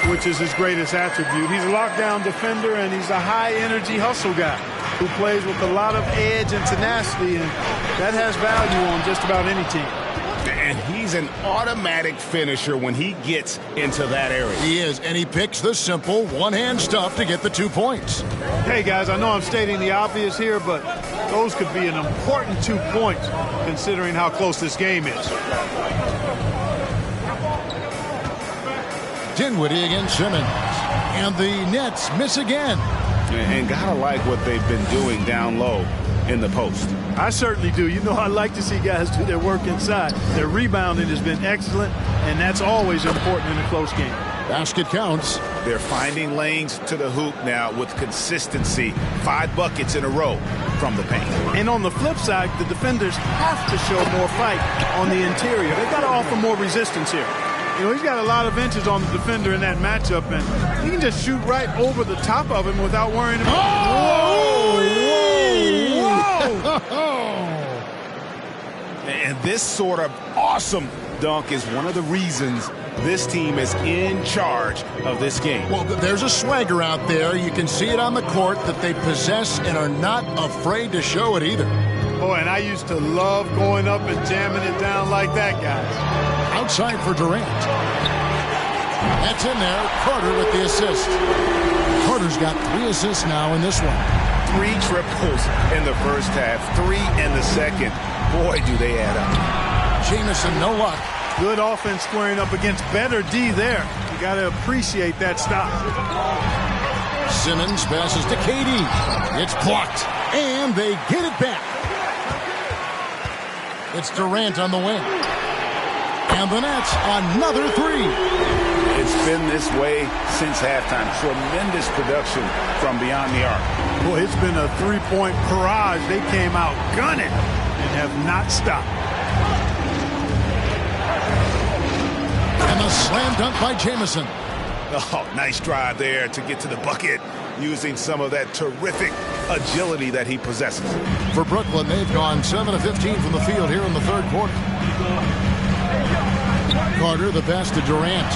which is his greatest attribute. He's a lockdown defender, and he's a high-energy hustle guy who plays with a lot of edge and tenacity, and that has value on just about any team. And he's an automatic finisher when he gets into that area. He is, and he picks the simple one-hand stuff to get the 2 points. Hey, guys, I know I'm stating the obvious here, but those could be an important 2 points considering how close this game is. Dinwiddie against Simmons. And the Nets miss again. And gotta like what they've been doing down low in the post. I certainly do. You know, I like to see guys do their work inside. Their rebounding has been excellent, and that's always important in a close game. Basket counts. They're finding lanes to the hoop now with consistency. 5 buckets in a row from the paint. And on the flip side, the defenders have to show more fight on the interior. They've got to offer more resistance here. You know, he's got a lot of inches on the defender in that matchup, and he can just shoot right over the top of him without worrying about And this sort of awesome dunk is one of the reasons this team is in charge of this game. Well, there's a swagger out there. You can see it on the court that they possess and are not afraid to show it either. Boy, and I used to love going up and jamming it down like that, guys. Outside for Durant. That's in there. Carter with the assist. Carter's got 3 assists now in this one. 3 triples in the first half, 3 in the second. Boy, do they add up. Jamison, no luck. Good offense squaring up against better D there. You got to appreciate that stop. Simmons passes to KD. It's blocked, and they get it back. It's Durant on the wing. And the Nets, another 3. It's been this way since halftime. Tremendous production from beyond the arc. Boy, it's been a 3-point barrage. They came out gunning and have not stopped. And the slam dunk by Jamison. Oh, nice drive there to get to the bucket using some of that terrific agility that he possesses. For Brooklyn, they've gone 7 of 15 from the field here in the third quarter. Carter, the pass to Durant.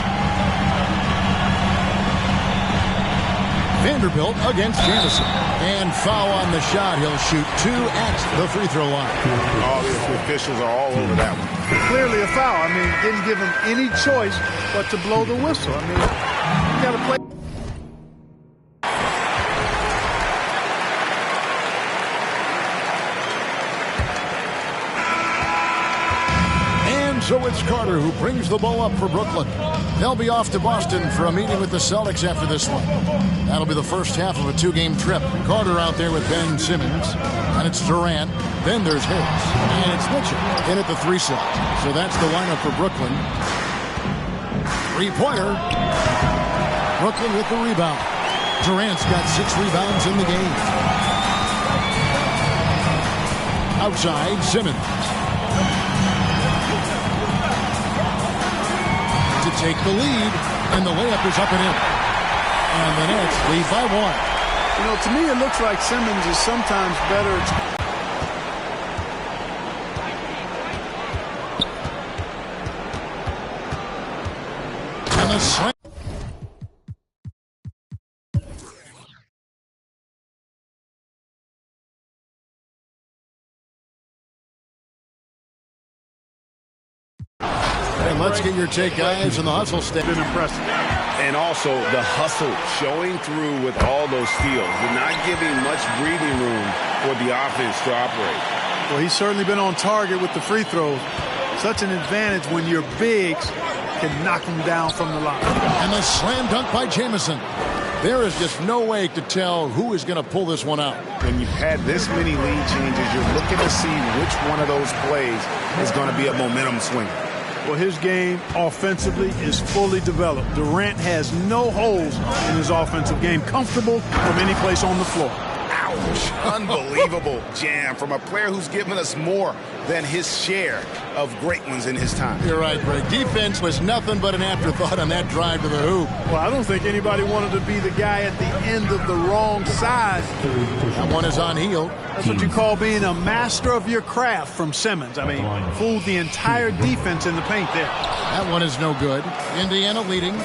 Vanderbilt against Jamison. And foul on the shot. He'll shoot 2 at the free throw line. All the officials are all over that one. Clearly a foul. I mean, didn't give him any choice but to blow the whistle. I mean, you got to play. So it's Carter who brings the ball up for Brooklyn. They'll be off to Boston for a meeting with the Celtics after this one. That'll be the first half of a 2-game trip. Carter out there with Ben Simmons. And it's Durant. Then there's Harris. And it's Mitchell in at the 3 slot. So that's the lineup for Brooklyn. 3-pointer. Brooklyn with the rebound. Durant's got 6 rebounds in the game. Outside, Simmons. To take the lead, and the layup is up and in. And the Nets lead by 1. You know, to me, it looks like Simmons is sometimes better. And the slam. And let's get your take, guys, on the hustle step. Been impressive. And also the hustle showing through with all those steals. You're not giving much breathing room for the offense to operate. Well, he's certainly been on target with the free throws. Such an advantage when your bigs can knock them down from the line. And the slam dunk by Jamison. There is just no way to tell who is going to pull this one out. When you've had this many lead changes, you're looking to see which one of those plays is going to be a momentum swinger. Well, his game offensively is fully developed. Durant has no holes in his offensive game. Comfortable from any place on the floor. Ouch. Unbelievable jam from a player who's given us more than his share of great ones in his time. You're right, Greg. Defense was nothing but an afterthought on that drive to the hoop. Well, I don't think anybody wanted to be the guy at the end of the wrong side. That one is on heel. That's what you call being a master of your craft from Simmons. I mean, fooled the entire defense in the paint there. That one is no good. Indiana leading.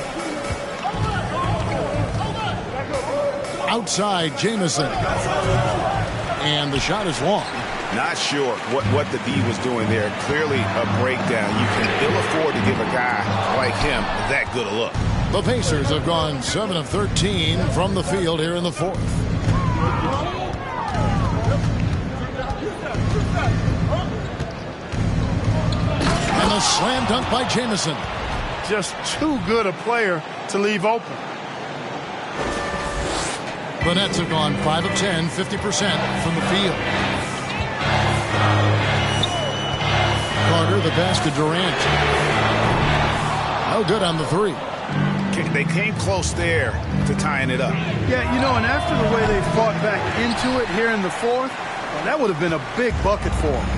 Outside, Jamison. And the shot is long. Not sure what the D was doing there. Clearly a breakdown. You can ill afford to give a guy like him that good a look. The Pacers have gone 7 of 13 from the field here in the fourth. And a slam dunk by Jamison. Just too good a player to leave open. The Nets have gone 5 of 10, 50% from the field. Carter, the pass to Durant. No good on the 3. They came close there to tying it up. Yeah, you know, and after the way they fought back into it here in the fourth, well, that would have been a big bucket for them.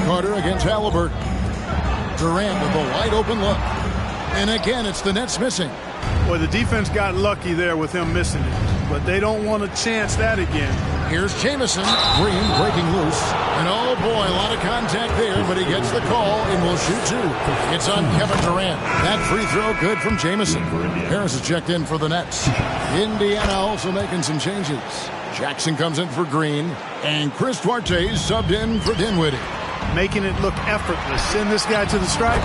Carter against Halliburton. Durant with a wide open look. And again, it's the Nets missing. Well, the defense got lucky there with him missing it, but they don't want to chance that again. Here's Jamison. Green breaking loose. And oh boy, a lot of contact there, but he gets the call and will shoot two. It's on Kevin Durant. That free throw good from Jamison. Harris is checked in for the Nets. Indiana also making some changes. Jackson comes in for Green. And Chris Duarte subbed in for Dinwiddie. Making it look effortless. Send this guy to the stripe.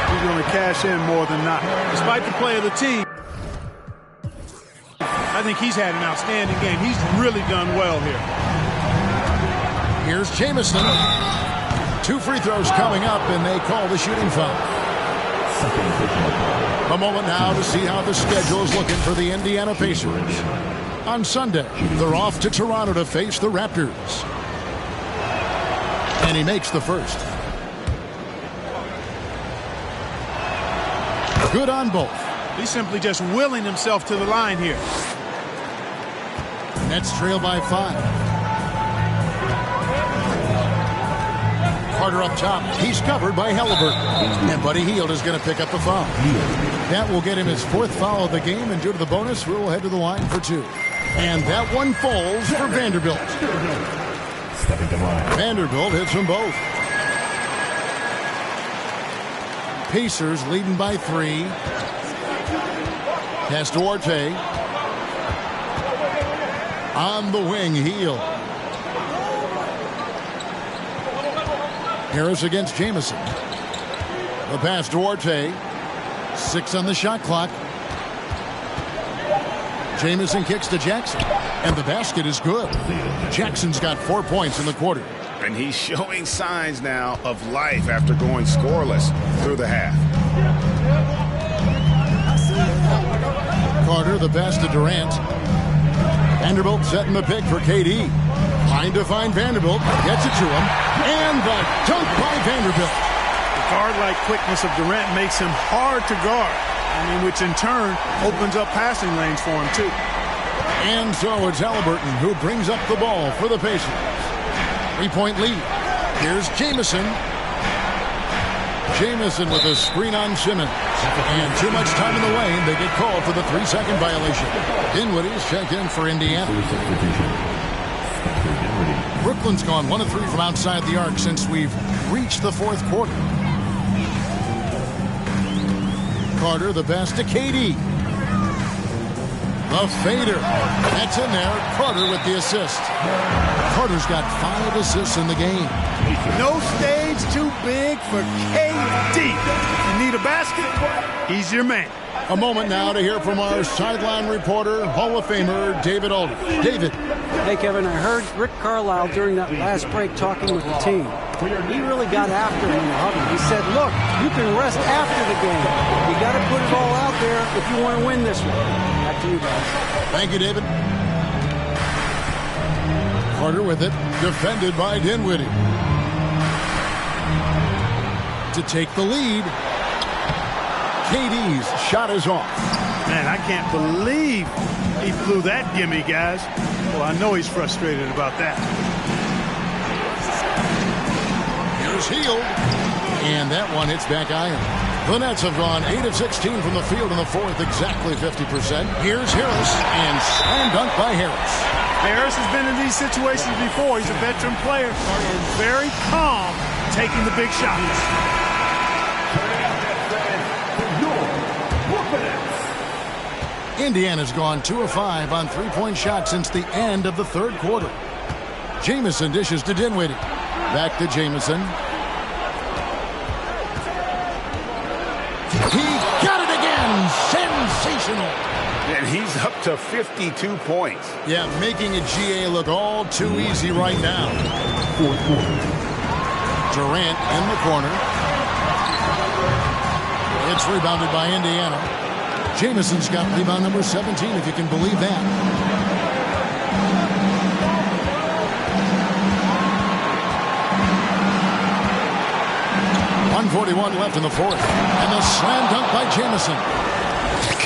He's going to cash in more than not. Despite the play of the team, I think he's had an outstanding game. He's really done well here. Here's Jamison. 2 free throws coming up, and they call the shooting foul. A moment now to see how the schedule is looking for the Indiana Pacers. On Sunday, they're off to Toronto to face the Raptors. And he makes the first. Good on both. He's simply just willing himself to the line here. Nets trail by 5. Carter up top. He's covered by Halliburton. And Buddy Hield is going to pick up the foul. That will get him his 4th foul of the game, and due to the bonus, we'll head to the line for 2. And that one falls for Vanderbilt. Vanderbilt hits them both. Pacers leading by 3. Pass Duarte. On the wing, Hield. Harris against Jamison. The pass Duarte. 6 on the shot clock. Jamison kicks to Jackson. And the basket is good. Jackson's got 4 points in the quarter. And he's showing signs now of life after going scoreless through the half. Carter, the pass to Durant. Vanderbilt setting the pick for KD. Trying to find Vanderbilt. Gets it to him. And the dunk by Vanderbilt. The guard-like quickness of Durant makes him hard to guard. Which in turn opens up passing lanes for him, too. And so it's Halliburton who brings up the ball for the Pacers. 3-point lead. Here's Jamison. Jamison with a screen on Simmons. And too much time in the lane. They get called for the 3-second violation. Dinwiddie's checked in for Indiana. Brooklyn's gone 1 of 3 from outside the arc since we've reached the 4th quarter. Carter, the pass to KD. The fader. That's in there. Carter with the assist. Carter's got 5 assists in the game. No stage too big for KD. You need a basket? He's your man. A moment now to hear from our sideline reporter, Hall of Famer David Aldridge. David. Hey, Kevin, I heard Rick Carlisle during that last break talking with the team. He really got after him in the huddle. He said, look, you can rest after the game. You got to put it all out there if you want to win this one. Back to you guys. Thank you, David. Carter with it, defended by Dinwiddie. To take the lead. KD's shot is off. Man, I can't believe he blew that gimme, guys. Well, I know he's frustrated about that. Here's Hield. And that one hits back iron. The Nets have gone 8 of 16 from the field in the 4th, exactly 50%. Here's Harris, and slam dunk by Harris. Harris has been in these situations before. He's a veteran player and very calm taking the big shots. Indiana's gone 2 of 5 on 3-point shots since the end of the 3rd quarter. Jamison dishes to Dinwiddie. Back to Jamison. He got it again! Sensational! And he's up to 52 points. Yeah, making a GA look all too easy right now. 4th quarter. Durant in the corner. It's rebounded by Indiana. Jamison's got rebound number 17, if you can believe that. .141 left in the 4th. And the slam dunk by Jamison.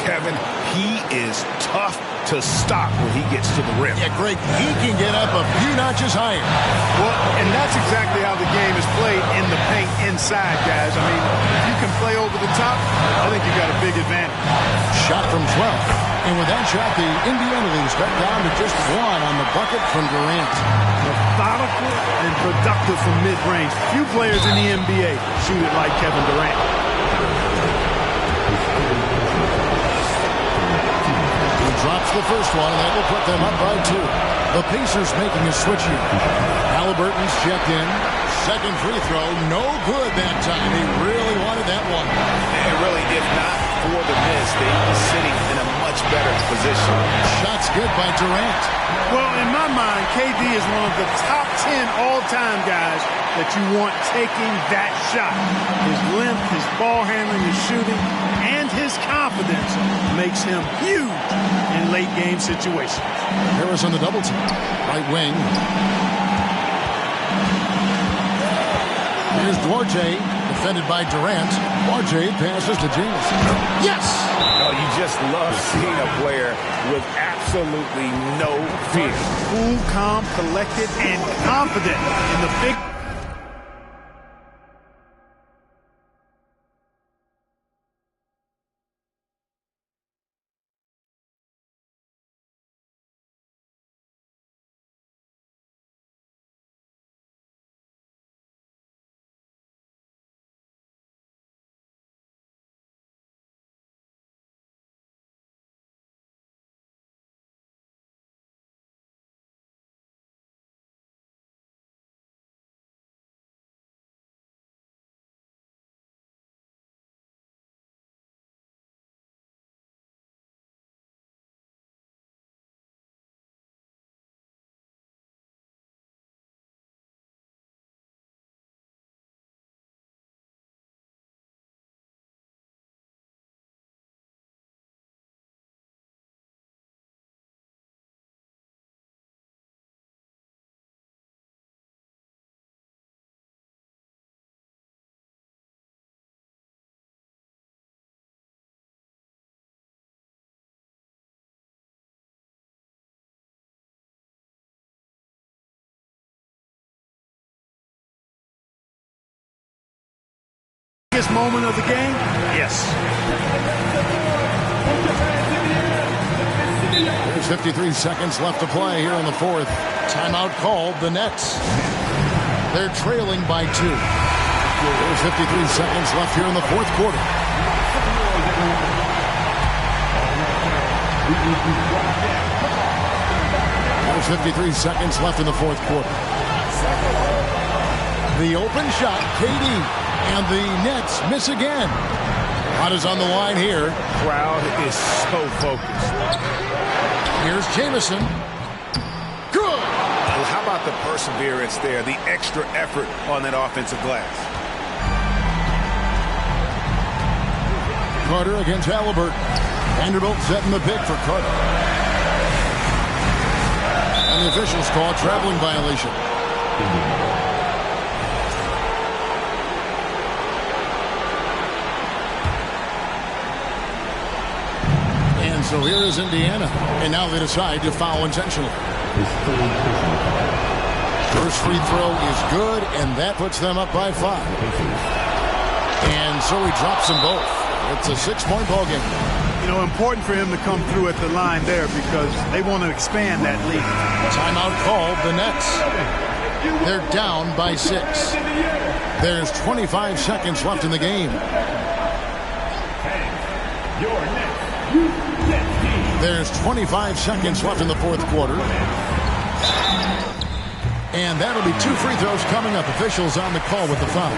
Kevin, he is tough to stop when he gets to the rim. Yeah, Greg, he can get up a few notches higher. Well, and that's exactly how the game is played in the paint inside, guys. I mean, if you can play over the top, I think you got a big advantage. Shot from 12. And with that shot, the Indiana leads cut down to just one on the bucket from Durant. Methodical and productive from mid-range. Few players in the NBA shoot it like Kevin Durant. He drops the first one, and that will put them up by 2. The Pacers making a switch here. Halliburton's checked in. Second free throw, no good that time. He really wanted that one. And really, if not for the miss, they are sitting in a much better position. Shot's good by Durant. Well, in my mind, KD is one of the top 10 all-time guys that you want taking that shot. His length, his ball handling, his shooting, and his confidence makes him huge in late-game situations. Harris on the double team. Right wing. Here's Duarte, defended by Durant. Duarte passes to Jamison. Yes! Oh, you just love seeing a player with absolutely no fear. Cool, calm, collected, and confident in the big... moment of the game? Yes. There's 53 seconds left to play here in the fourth. Timeout called. The Nets. They're trailing by 2. There's 53 seconds left here in the fourth quarter. There's 53 seconds left in the fourth quarter. The open shot, KD. And the Nets miss again. What is on the line here? Crowd is so focused. Here's Jamison. Good. Well, how about the perseverance there, the extra effort on that offensive glass? Carter against Halliburton. Vanderbilt setting the pick for Carter. And the officials call a traveling violation. So here is Indiana, and now they decide to foul intentionally. First free throw is good, and that puts them up by 5. And so he drops them both. It's a 6-point ball game. You know, important for him to come through at the line there because they want to expand that lead. Timeout called. The Nets. They're down by 6. There's 25 seconds left in the game. There's 25 seconds left in the fourth quarter. And that'll be 2 free throws coming up. Officials on the call with the foul.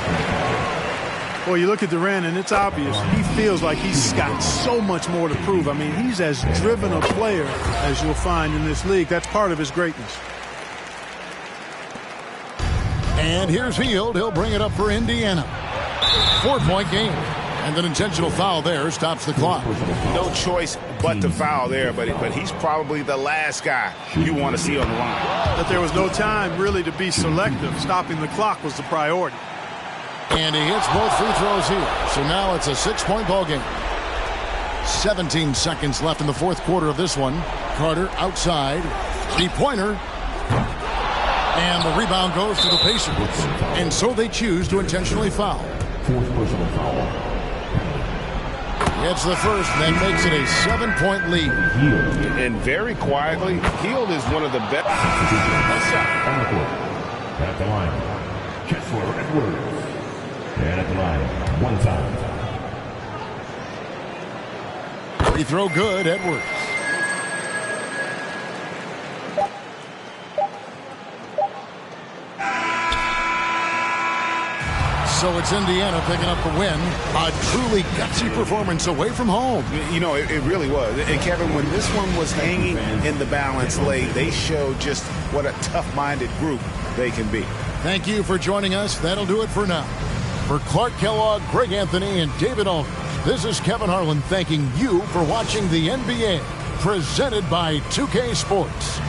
Well, you look at Durant, and it's obvious. He feels like he's got so much more to prove. I mean, he's as driven a player as you'll find in this league. That's part of his greatness. And here's Hield. He'll bring it up for Indiana. 4-point game. And an intentional foul there stops the clock. No choice but to foul there, but he's probably the last guy you want to see on the line. But there was no time really to be selective. Stopping the clock was the priority. And he hits both free throws here. So now it's a 6-point ball game. 17 seconds left in the fourth quarter of this one. Carter outside. 3-pointer. And the rebound goes to the Pacers. And so they choose to intentionally foul. Fourth personal foul. It's the first, and that makes it a 7-point lead. And very quietly, Hield is one of the best. At the line, Kessler Edwards. And at the line, 1 time. Free throw good, Edwards. So it's Indiana picking up the win. A truly gutsy performance away from home. You know, it really was. And Kevin, when this one was hanging in the balance late, they showed just what a tough-minded group they can be. Thank you for joining us. That'll do it for now. For Clark Kellogg, Greg Anthony, and David Aldridge, this is Kevin Harlan thanking you for watching the NBA, presented by 2K Sports.